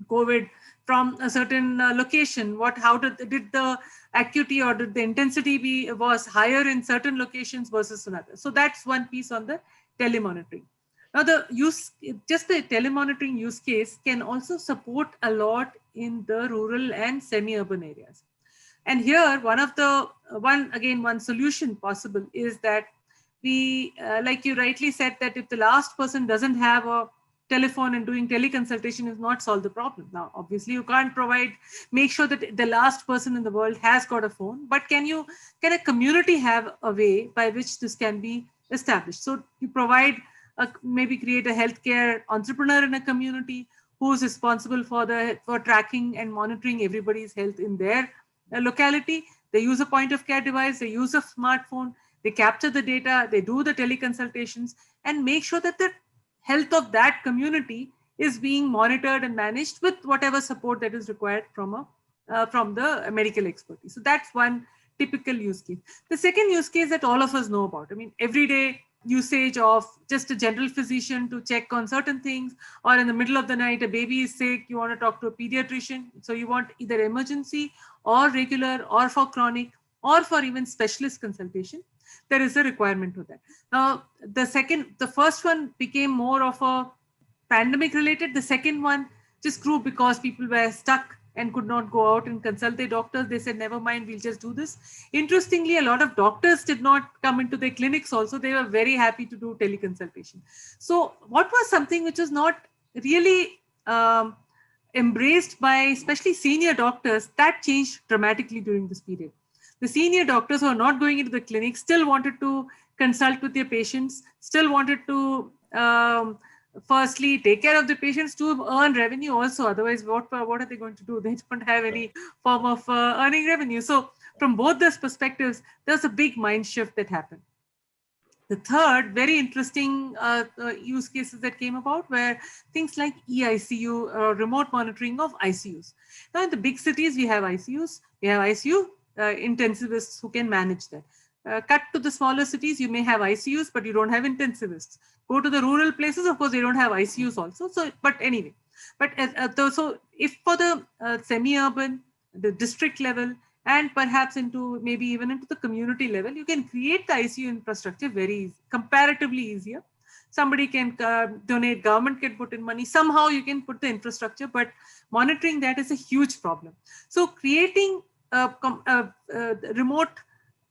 COVID from a certain location? How did the acuity or did the intensity was higher in certain locations versus another? So that's one piece on the telemonitoring. Now the telemonitoring use case can also support a lot in the rural and semi-urban areas. And here one solution possible is that we, like you rightly said, that if the last person doesn't have a telephone and doing teleconsultation is not solve the problem. Now, obviously you can't make sure that the last person in the world has got a phone, but can a community have a way by which this can be established? So you provide maybe create a healthcare entrepreneur in a community who's responsible for tracking and monitoring everybody's health in their locality. They use a point of care device, they use a smartphone, they capture the data, they do the teleconsultations, and make sure that the health of that community is being monitored and managed with whatever support that is required from the medical expertise. So that's one typical use case. The second use case that all of us know about, I mean, everyday usage of just a general physician to check on certain things, or in the middle of the night, a baby is sick, you want to talk to a pediatrician. So you want either emergency or regular or for chronic or for even specialist consultation. There is a requirement to that. Now, the first one became more of a pandemic related. The second one just grew because people were stuck and could not go out and consult their doctors. They said, never mind, we'll just do this. Interestingly, a lot of doctors did not come into their clinics also. They were very happy to do teleconsultation. So what was something which was not really embraced by especially senior doctors, that changed dramatically during this period. The senior doctors who are not going into the clinic still wanted to consult with their patients, still wanted to firstly take care of the patients to earn revenue also. Otherwise, what are they going to do? They don't have any form of earning revenue. So from both those perspectives, there's a big mind shift that happened. The third very interesting use cases that came about were things like EICU, remote monitoring of ICUs. Now in the big cities, we have ICUs, we have ICU intensivists who can manage that. Cut to the smaller cities, you may have ICUs, but you don't have intensivists. Go to the rural places, of course, they don't have ICUs also. So, but anyway, but so if for the semi-urban, the district level, and perhaps maybe even into the community level, you can create the ICU infrastructure very comparatively easier. Somebody can donate, government can put in money. Somehow you can put the infrastructure, but monitoring that is a huge problem. So creating remote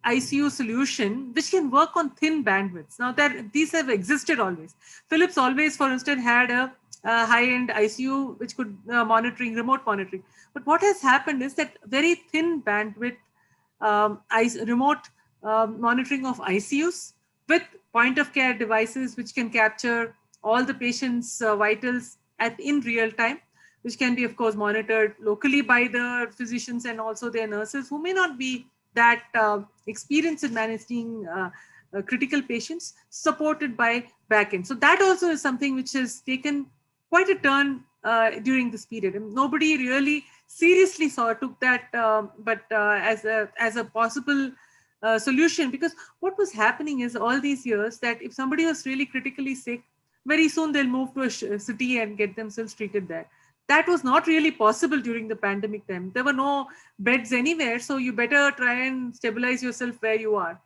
ICU solution which can work on thin bandwidths. Now that these have existed always. Philips always, for instance, had a high-end ICU which could remote monitoring. But what has happened is that very thin bandwidth remote monitoring of ICUs with point-of-care devices which can capture all the patients' vitals in real time, which can be, of course, monitored locally by the physicians and also their nurses who may not be that experienced in managing critical patients, supported by backend. So that also is something which has taken quite a turn during this period. And nobody really seriously took that, as a possible solution, because what was happening is all these years that if somebody was really critically sick, very soon they'll move to a city and get themselves treated there. That was not really possible during the pandemic time. There were no beds anywhere, so you better try and stabilize yourself where you are.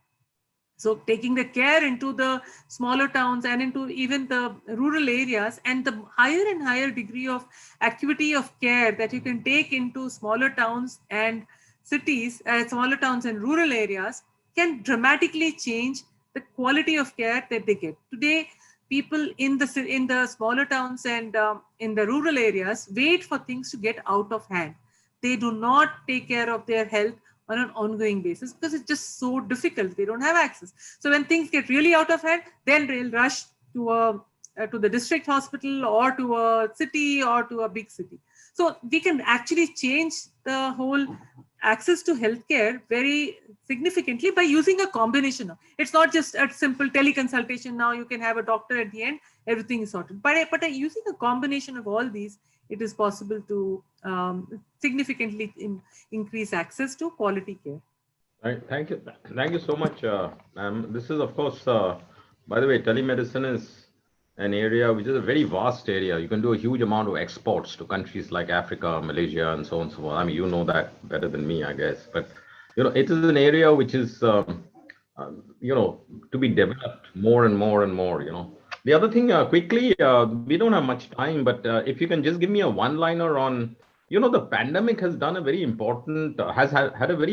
So taking the care into the smaller towns and into even the rural areas, and the higher and higher degree of acuity of care that you can take into smaller towns and cities, smaller towns and rural areas, can dramatically change the quality of care that they get. Today, people in the smaller towns and in the rural areas wait for things to get out of hand. They do not take care of their health on an ongoing basis because it's just so difficult. They don't have access. So when things get really out of hand, then they'll rush to the district hospital or to a city or to a big city. So we can actually change the whole access to healthcare very significantly by using a combination of. It's not just a simple teleconsultation. Now you can have a doctor at the end, everything is sorted. But using a combination of all these, it is possible to significantly increase access to quality care. Right. Thank you so much. This is, of course, by the way, telemedicine is an area which is a very vast area. You can do a huge amount of exports to countries like Africa, Malaysia, and so on and so forth. I mean, you know that better than me, I guess. But it is an area which is to be developed more and more and more. The other thing, quickly, we don't have much time, but if you can just give me a one-liner on, the pandemic has done had a very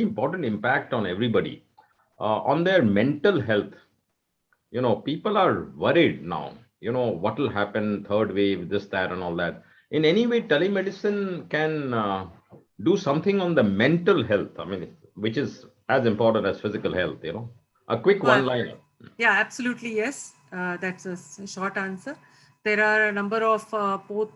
important impact on everybody, on their mental health. People are worried now. What will happen, third wave, this, that, and all that. In any way, telemedicine can do something on the mental health, which is as important as physical health, a quick one-liner. Yeah, absolutely, yes. That's a short answer. There are a number of both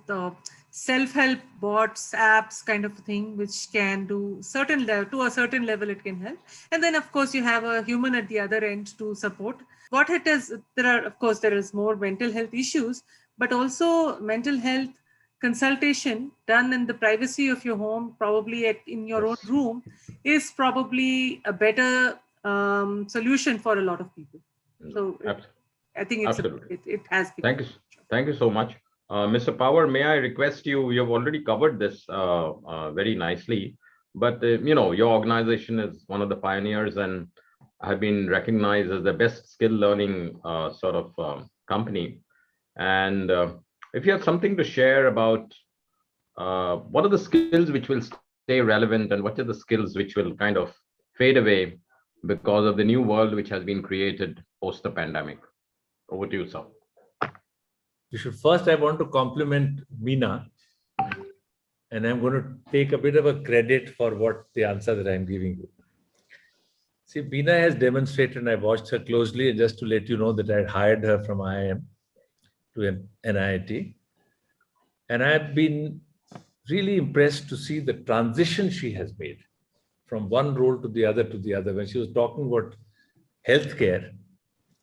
self-help bots, apps kind of thing, which can do certain level, to a certain level it can help. And then of course you have a human at the other end to support. What it is, there are, of course, there is more mental health issues, but also mental health consultation done in the privacy of your home, probably in your own room, is probably a better solution for a lot of people. So I think Absolutely. it has become. Thank you so much. Mr. Pawar, may I request you, you've already covered this very nicely, but your organization is one of the pioneers and have been recognized as the best skill learning sort of company. And if you have something to share about what are the skills which will stay relevant and what are the skills which will kind of fade away because of the new world which has been created post the pandemic? Over to you, sir. First, I want to compliment Meena, and I'm going to take a bit of a credit for what the answer that I'm giving you. See, Meena has demonstrated, and I watched her closely, and just to let you know that I hired her from IIM to NIIT. And I've been really impressed to see the transition she has made from one role to the other. When she was talking about healthcare,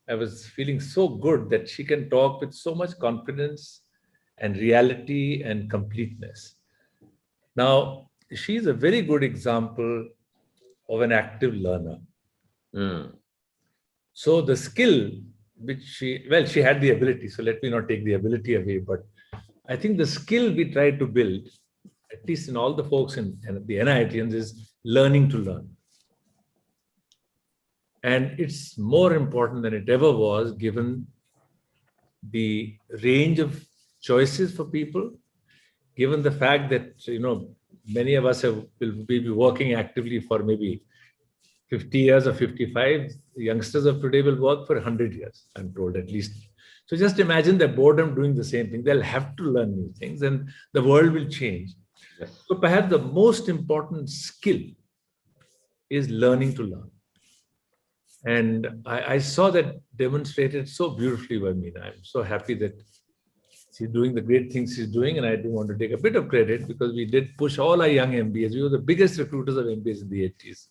I was feeling so good that she can talk with so much confidence and reality and completeness. Now, she's a very good example of an active learner. So the skill which she had the ability, so let me not take the ability away, but I think the skill we try to build, at least in all the folks in the NIITians, is learning to learn. And it's more important than it ever was, given the range of choices for people, given the fact that, many of us will be working actively for maybe 50 years or 55. The youngsters of today will work for 100 years, I'm told, at least. So just imagine the boredom doing the same thing. They'll have to learn new things and the world will change. Yes. So perhaps the most important skill is learning to learn. And I saw that demonstrated so beautifully by Meena. I'm so happy that she's doing the great things she's doing. And I do want to take a bit of credit because we did push all our young MBAs. We were the biggest recruiters of MBAs in the 80s.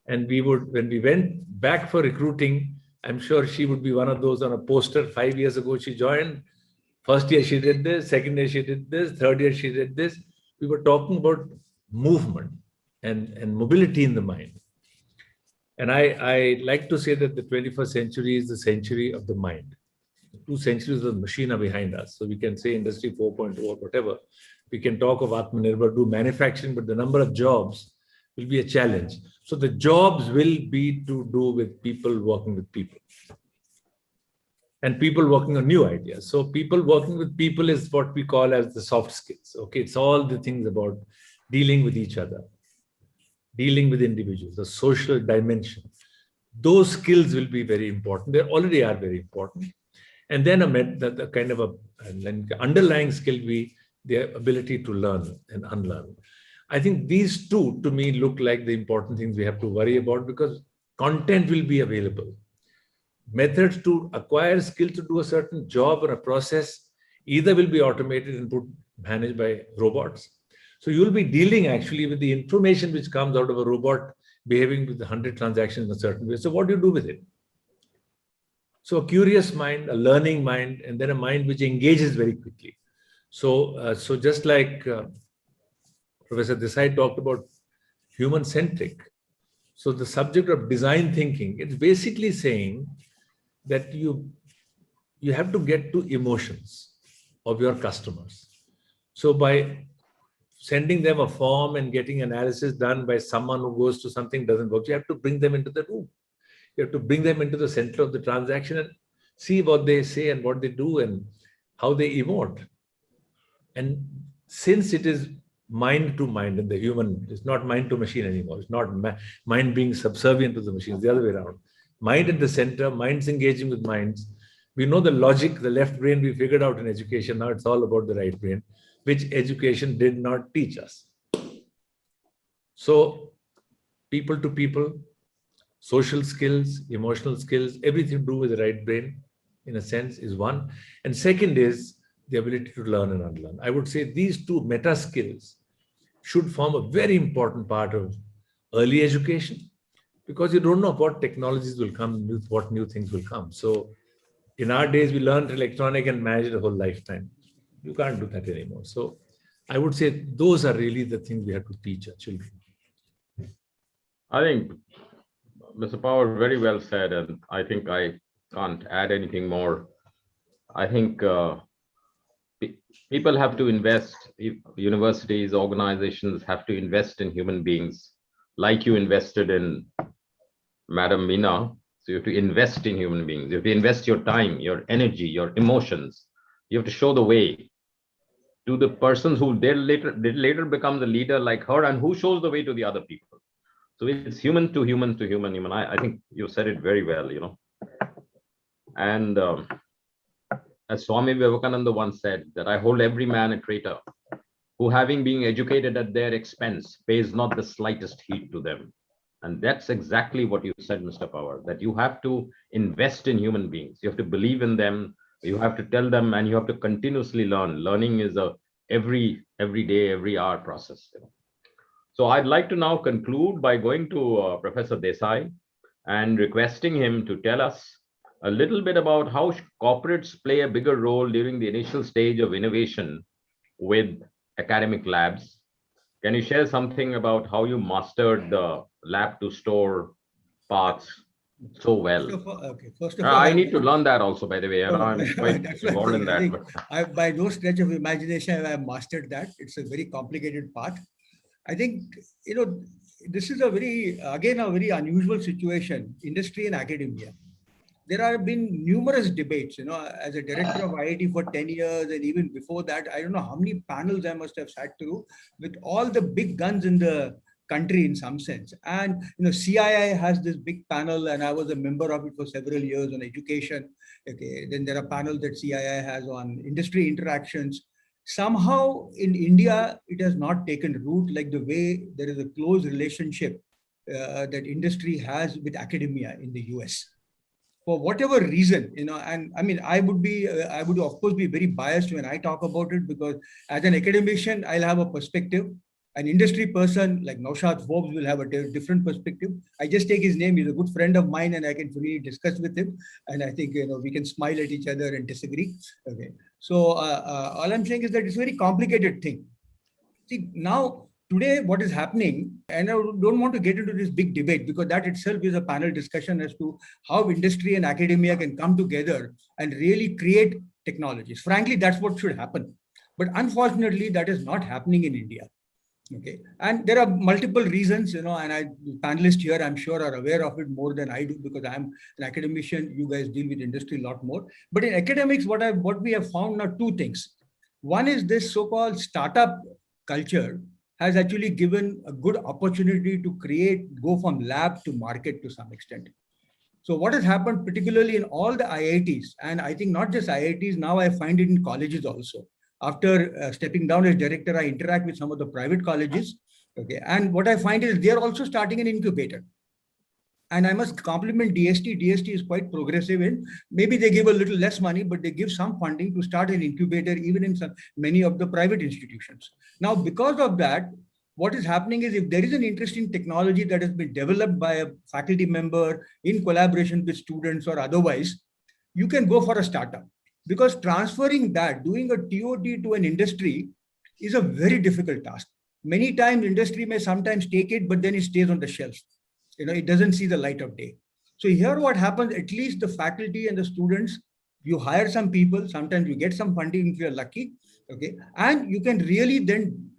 And when we went back for recruiting, I'm sure she would be one of those on a poster. 5 years ago, she joined. First year, she did this. Second year, she did this. Third year, she did this. We were talking about movement and mobility in the mind. And I like to say that the 21st century is the century of the mind. 2 centuries of the machine are behind us. So we can say Industry 4.0 or whatever. We can talk of Atmanirbhar, do manufacturing, but the number of jobs will be a challenge. So the jobs will be to do with people working with people. And people working on new ideas. So people working with people is what we call as the soft skills. Okay, it's all the things about dealing with each other, dealing with individuals, the social dimension. Those skills will be very important. They already are very important. And then the kind of an underlying skill be the ability to learn and unlearn. I think these two, to me, look like the important things we have to worry about because content will be available. Methods to acquire skill to do a certain job or a process either will be automated and managed by robots. So you'll be dealing actually with the information which comes out of a robot behaving with 100 transactions in a certain way. So what do you do with it? So a curious mind, a learning mind, and then a mind which engages very quickly. So just like Professor Desai talked about human-centric. So the subject of design thinking, it's basically saying that you have to get to emotions of your customers. So by sending them a form and getting analysis done by someone who goes to something doesn't work, you have to bring them into the room. You have to bring them into the center of the transaction and see what they say and what they do and how they emote. And since it is mind to mind and the human, it's not mind to machine anymore. It's not mind being subservient to the machine. It's the other way around. Mind at the center, minds engaging with minds. We know the logic, the left brain we figured out in education. Now it's all about the right brain, which education did not teach us. So people to people, social skills, emotional skills, everything to do with the right brain. in a sense, is one. And second is the ability to learn and unlearn. I would say these two meta skills should form a very important part of early education, because you don't know what technologies will come, what new things will come. So in our days, we learned electronic and managed a whole lifetime. You can't do that anymore. So I would say those are really the things we have to teach our children. I think Mr. Pawar very well said, and I think I can't add anything more. I think people have to invest, universities, organizations have to invest in human beings, like you invested in Madam Meena. So you have to invest in human beings. You have to invest your time, your energy, your emotions. You have to show the way to the persons who did later become the leader like her, and who shows the way to the other people. So it's human to human to human. I think you said it very well, And as Swami Vivekananda once said, that I hold every man a traitor, who having been educated at their expense pays not the slightest heed to them. And that's exactly what you said, Mr. Pawar, that you have to invest in human beings. You have to believe in them. You have to tell them, and you have to continuously learn. Learning is a every day, every hour process. So I'd like to now conclude by going to Professor Desai and requesting him to tell us a little bit about how corporates play a bigger role during the initial stage of innovation with academic labs. Can you share something about how you mastered the lab to store paths so well? First of all, I need to learn that also, by the way. I'm quite involved in that. By no stretch of imagination, I have mastered that. It's a very complicated path. I think, this is a very unusual situation, industry and academia. There have been numerous debates, as a director of IIT for 10 years, and even before that, I don't know how many panels I must have sat through with all the big guns in the country in some sense. And, CII has this big panel, and I was a member of it for several years on education. Okay. Then there are panels that CII has on industry interactions. Somehow in India, it has not taken root like the way there is a close relationship that industry has with academia in the US. For whatever reason, and I mean, I would of course be very biased when I talk about it, because as an academician, I'll have a perspective. An industry person like Naushad Forbes will have a different perspective. I just take his name. He's a good friend of mine, and I can fully discuss with him. And I think, we can smile at each other and disagree. Okay. So all I'm saying is that it's a very complicated thing. See, now, today, what is happening, and I don't want to get into this big debate, because that itself is a panel discussion as to how industry and academia can come together and really create technologies. Frankly, that's what should happen. But unfortunately, that is not happening in India. Okay. And there are multiple reasons, and panelists here, I'm sure, are aware of it more than I do, because I'm an academician. You guys deal with industry a lot more. But in academics, what we have found are two things. One is this so-called startup culture has actually given a good opportunity to go from lab to market to some extent. So what has happened, particularly in all the IITs, and I think not just IITs, now I find it in colleges also. After stepping down as director, I interact with some of the private colleges. Okay. And what I find is they're also starting an incubator. And I must compliment DST. DST is quite progressive in, maybe they give a little less money, but they give some funding to start an incubator, even in many of the private institutions. Now, because of that, what is happening is, if there is an interesting technology that has been developed by a faculty member in collaboration with students or otherwise, you can go for a startup. Because transferring that, doing a TOT to an industry is a very difficult task. Many times industry may sometimes take it, but then it stays on the shelf. It doesn't see the light of day. So here what happens, at least the faculty and the students, you hire some people, sometimes you get some funding if you're lucky, okay, and you can really then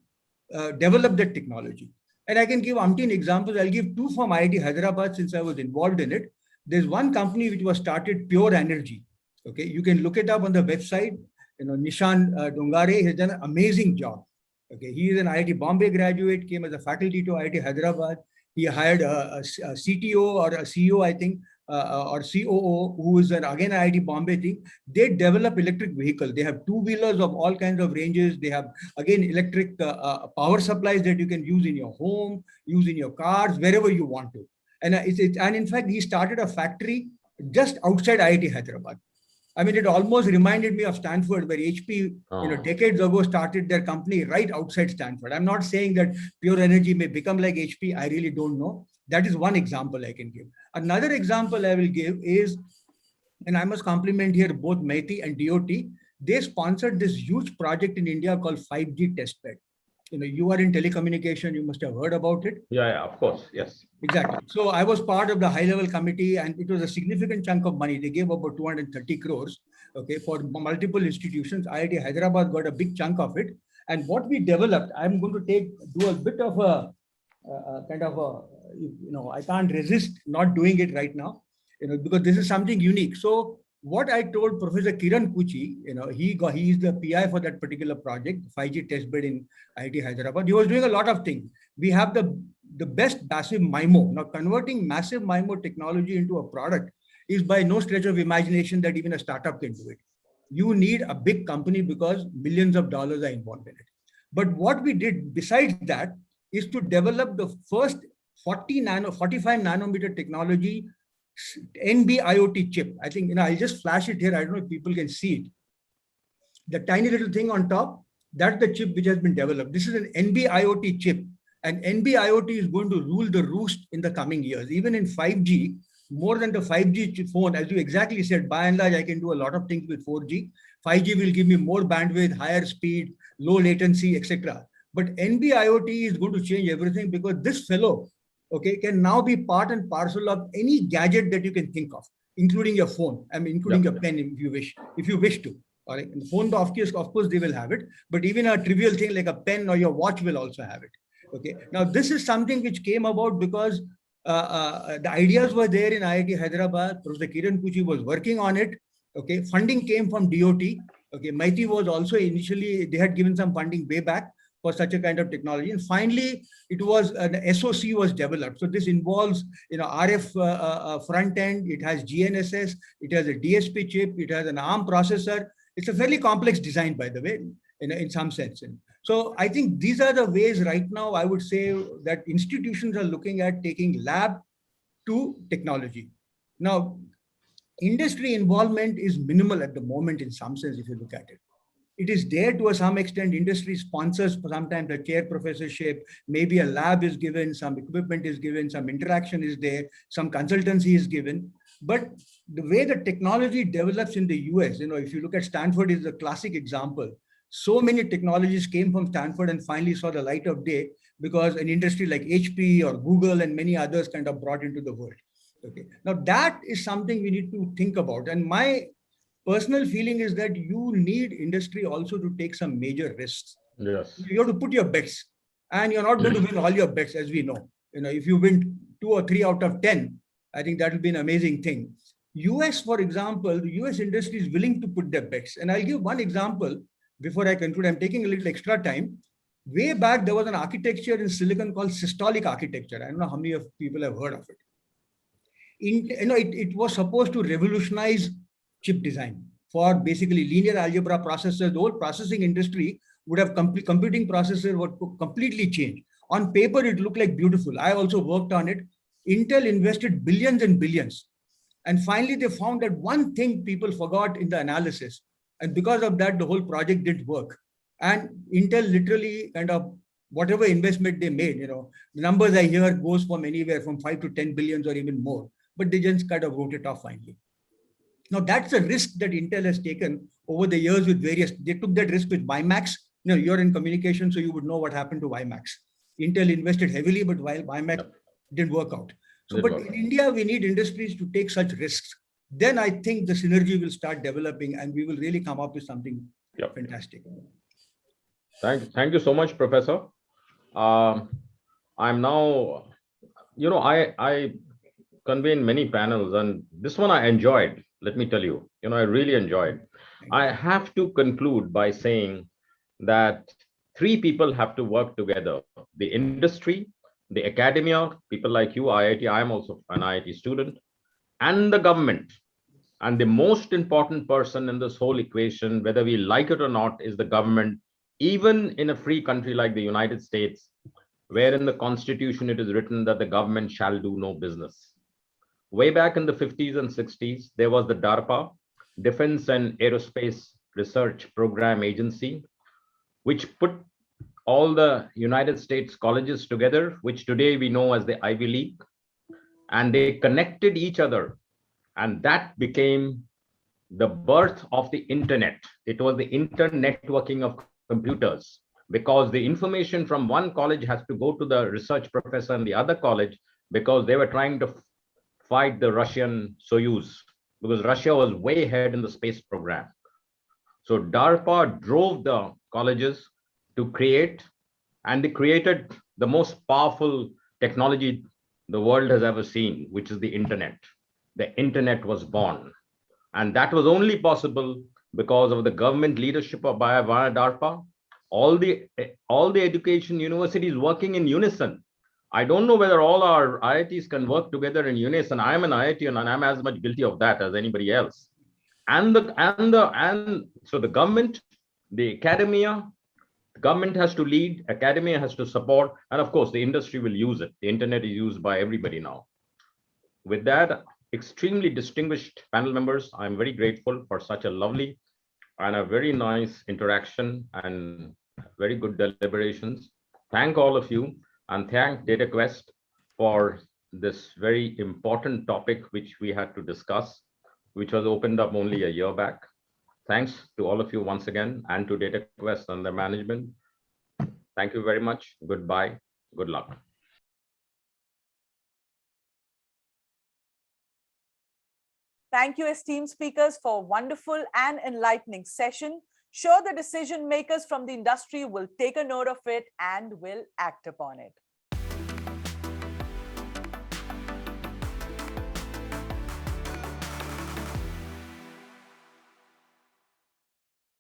develop that technology. And I can give umpteen examples. I'll give two from IIT Hyderabad, since I was involved in it. There's one company which was started, Pure Energy. Okay, you can look it up on the website. Nishan Dongare has done an amazing job. Okay, he is an IIT Bombay graduate, came as a faculty to IIT Hyderabad. He hired a CTO or a CEO, I think, or COO, who is again IIT Bombay thing. They develop electric vehicle. They have two-wheelers of all kinds of ranges. They have, again, electric power supplies that you can use in your home, use in your cars, wherever you want to. And in fact, he started a factory just outside IIT Hyderabad. I mean, it almost reminded me of Stanford, where HP, decades ago started their company right outside Stanford. I'm not saying that pure energy may become like HP. I really don't know. That is one example I can give. Another example I will give is, and I must compliment here both MeitY and DOT. They sponsored this huge project in India called 5G testbed. You are in telecommunication, you must have heard about it. Yeah, of course, yes. Exactly. So I was part of the high-level committee, and it was a significant chunk of money. They gave about 230 crores, okay, for multiple institutions. IIT Hyderabad got a big chunk of it. And what we developed, I'm going to do a bit of a kind of a, I can't resist not doing it right now, because this is something unique. So what I told Professor Kiran Kuchi, he is the PI for that particular project, 5G testbed in IIT Hyderabad. He was doing a lot of things. We have the best massive MIMO. Now, converting massive MIMO technology into a product is by no stretch of imagination that even a startup can do it. You need a big company because millions of dollars are involved in it. But what we did besides that is to develop the first 45 nanometer technology NB-IoT chip. I think, I'll just flash it here. I don't know if people can see it. The tiny little thing on top, that's the chip which has been developed. This is an NB-IoT chip. And NB-IoT is going to rule the roost in the coming years. Even in 5G, more than the 5G phone, as you exactly said, by and large, I can do a lot of things with 4G. 5G will give me more bandwidth, higher speed, low latency, etc. But NB-IoT is going to change everything, because this fellow, okay, can now be part and parcel of any gadget that you can think of, including your phone. I mean, including your pen, if you wish to. All right. And the phone, of course, they will have it. But even a trivial thing like a pen or your watch will also have it. Okay. Now, this is something which came about because the ideas were there in IIT Hyderabad. Professor Kiran Kuchi was working on it. Okay. Funding came from DOT. Okay. MeitY was also initially, they had given some funding way back for such a kind of technology. And finally, it was an SoC was developed. So this involves, RF front end. It has GNSS. It has a DSP chip. It has an ARM processor. It's a fairly complex design, by the way, in some sense. So I think these are the ways right now, I would say, that institutions are looking at taking lab to technology. Now, industry involvement is minimal at the moment in some sense, if you look at it. It is there to some extent. Industry sponsors sometimes a chair professorship, maybe a lab is given, some equipment is given, some interaction is there, some consultancy is given. But the way the technology develops in the US, if you look at Stanford is a classic example. So many technologies came from Stanford and finally saw the light of day because an industry like HP or Google and many others kind of brought into the world. Okay. Now that is something we need to think about. And my personal feeling is that you need industry also to take some major risks. Yes. You have to put your bets, and you're not going to win all your bets, as we know. If you win 2 or 3 out of 10, I think that will be an amazing thing. US, for example, the US industry is willing to put their bets. And I'll give one example before I conclude. I'm taking a little extra time. Way back, there was an architecture in Silicon called systolic architecture. I don't know how many of people have heard of it. It was supposed to revolutionize chip design for basically linear algebra processors. The whole processing industry would have computing processor would completely change. On paper, it looked like beautiful. I also worked on it. Intel invested billions and billions. And finally, they found that one thing people forgot in the analysis. And because of that, the whole project didn't work. And Intel literally kind of, whatever investment they made, the numbers I hear goes from anywhere from 5 to 10 billions or even more. But they just kind of wrote it off finally. Now, that's a risk that Intel has taken over the years with various, they took that risk with WiMAX. You're in communication, so you would know what happened to WiMAX. Intel invested heavily, but while WiMAX didn't work out. So, but in India, we need industries to take such risks. Then I think the synergy will start developing and we will really come up with something fantastic. Thank you so much, Professor. I'm now, I convene many panels and this one I enjoyed. Let me tell you, I really enjoyed. I have to conclude by saying that 3 people have to work together: the industry, the academia, people like you, IIT, I am also an IIT student, and the government. And the most important person in this whole equation, whether we like it or not, is the government, even in a free country like the United States, where in the Constitution it is written that the government shall do no business. Way back in the 50s and 60s, there was the DARPA, Defense and Aerospace Research Program Agency, which put all the United States colleges together, which today we know as the Ivy League, and they connected each other. And that became the birth of the internet. It was the internetworking of computers, because the information from one college has to go to the research professor in the other college, because they were trying to fight the Russian Soyuz, because Russia was way ahead in the space program. So DARPA drove the colleges to create, and they created the most powerful technology the world has ever seen, which is the internet. The internet was born. And that was only possible because of the government leadership of via DARPA. All the education universities working in unison. I don't know whether all our IITs can work together in unison. I'm an IIT and I'm as much guilty of that as anybody else. And so the government, the academia, the government has to lead, academia has to support, and of course the industry will use it. The internet is used by everybody now. With that, extremely distinguished panel members, I'm very grateful for such a lovely and a very nice interaction and very good deliberations. Thank all of you, and thank DataQuest for this very important topic which we had to discuss, which was opened up only a year back. Thanks to all of you once again, and to DataQuest and the management. Thank you very much. Goodbye. Good luck. Thank you, esteemed speakers, for a wonderful and enlightening session. Sure, the decision makers from the industry will take a note of it and will act upon it.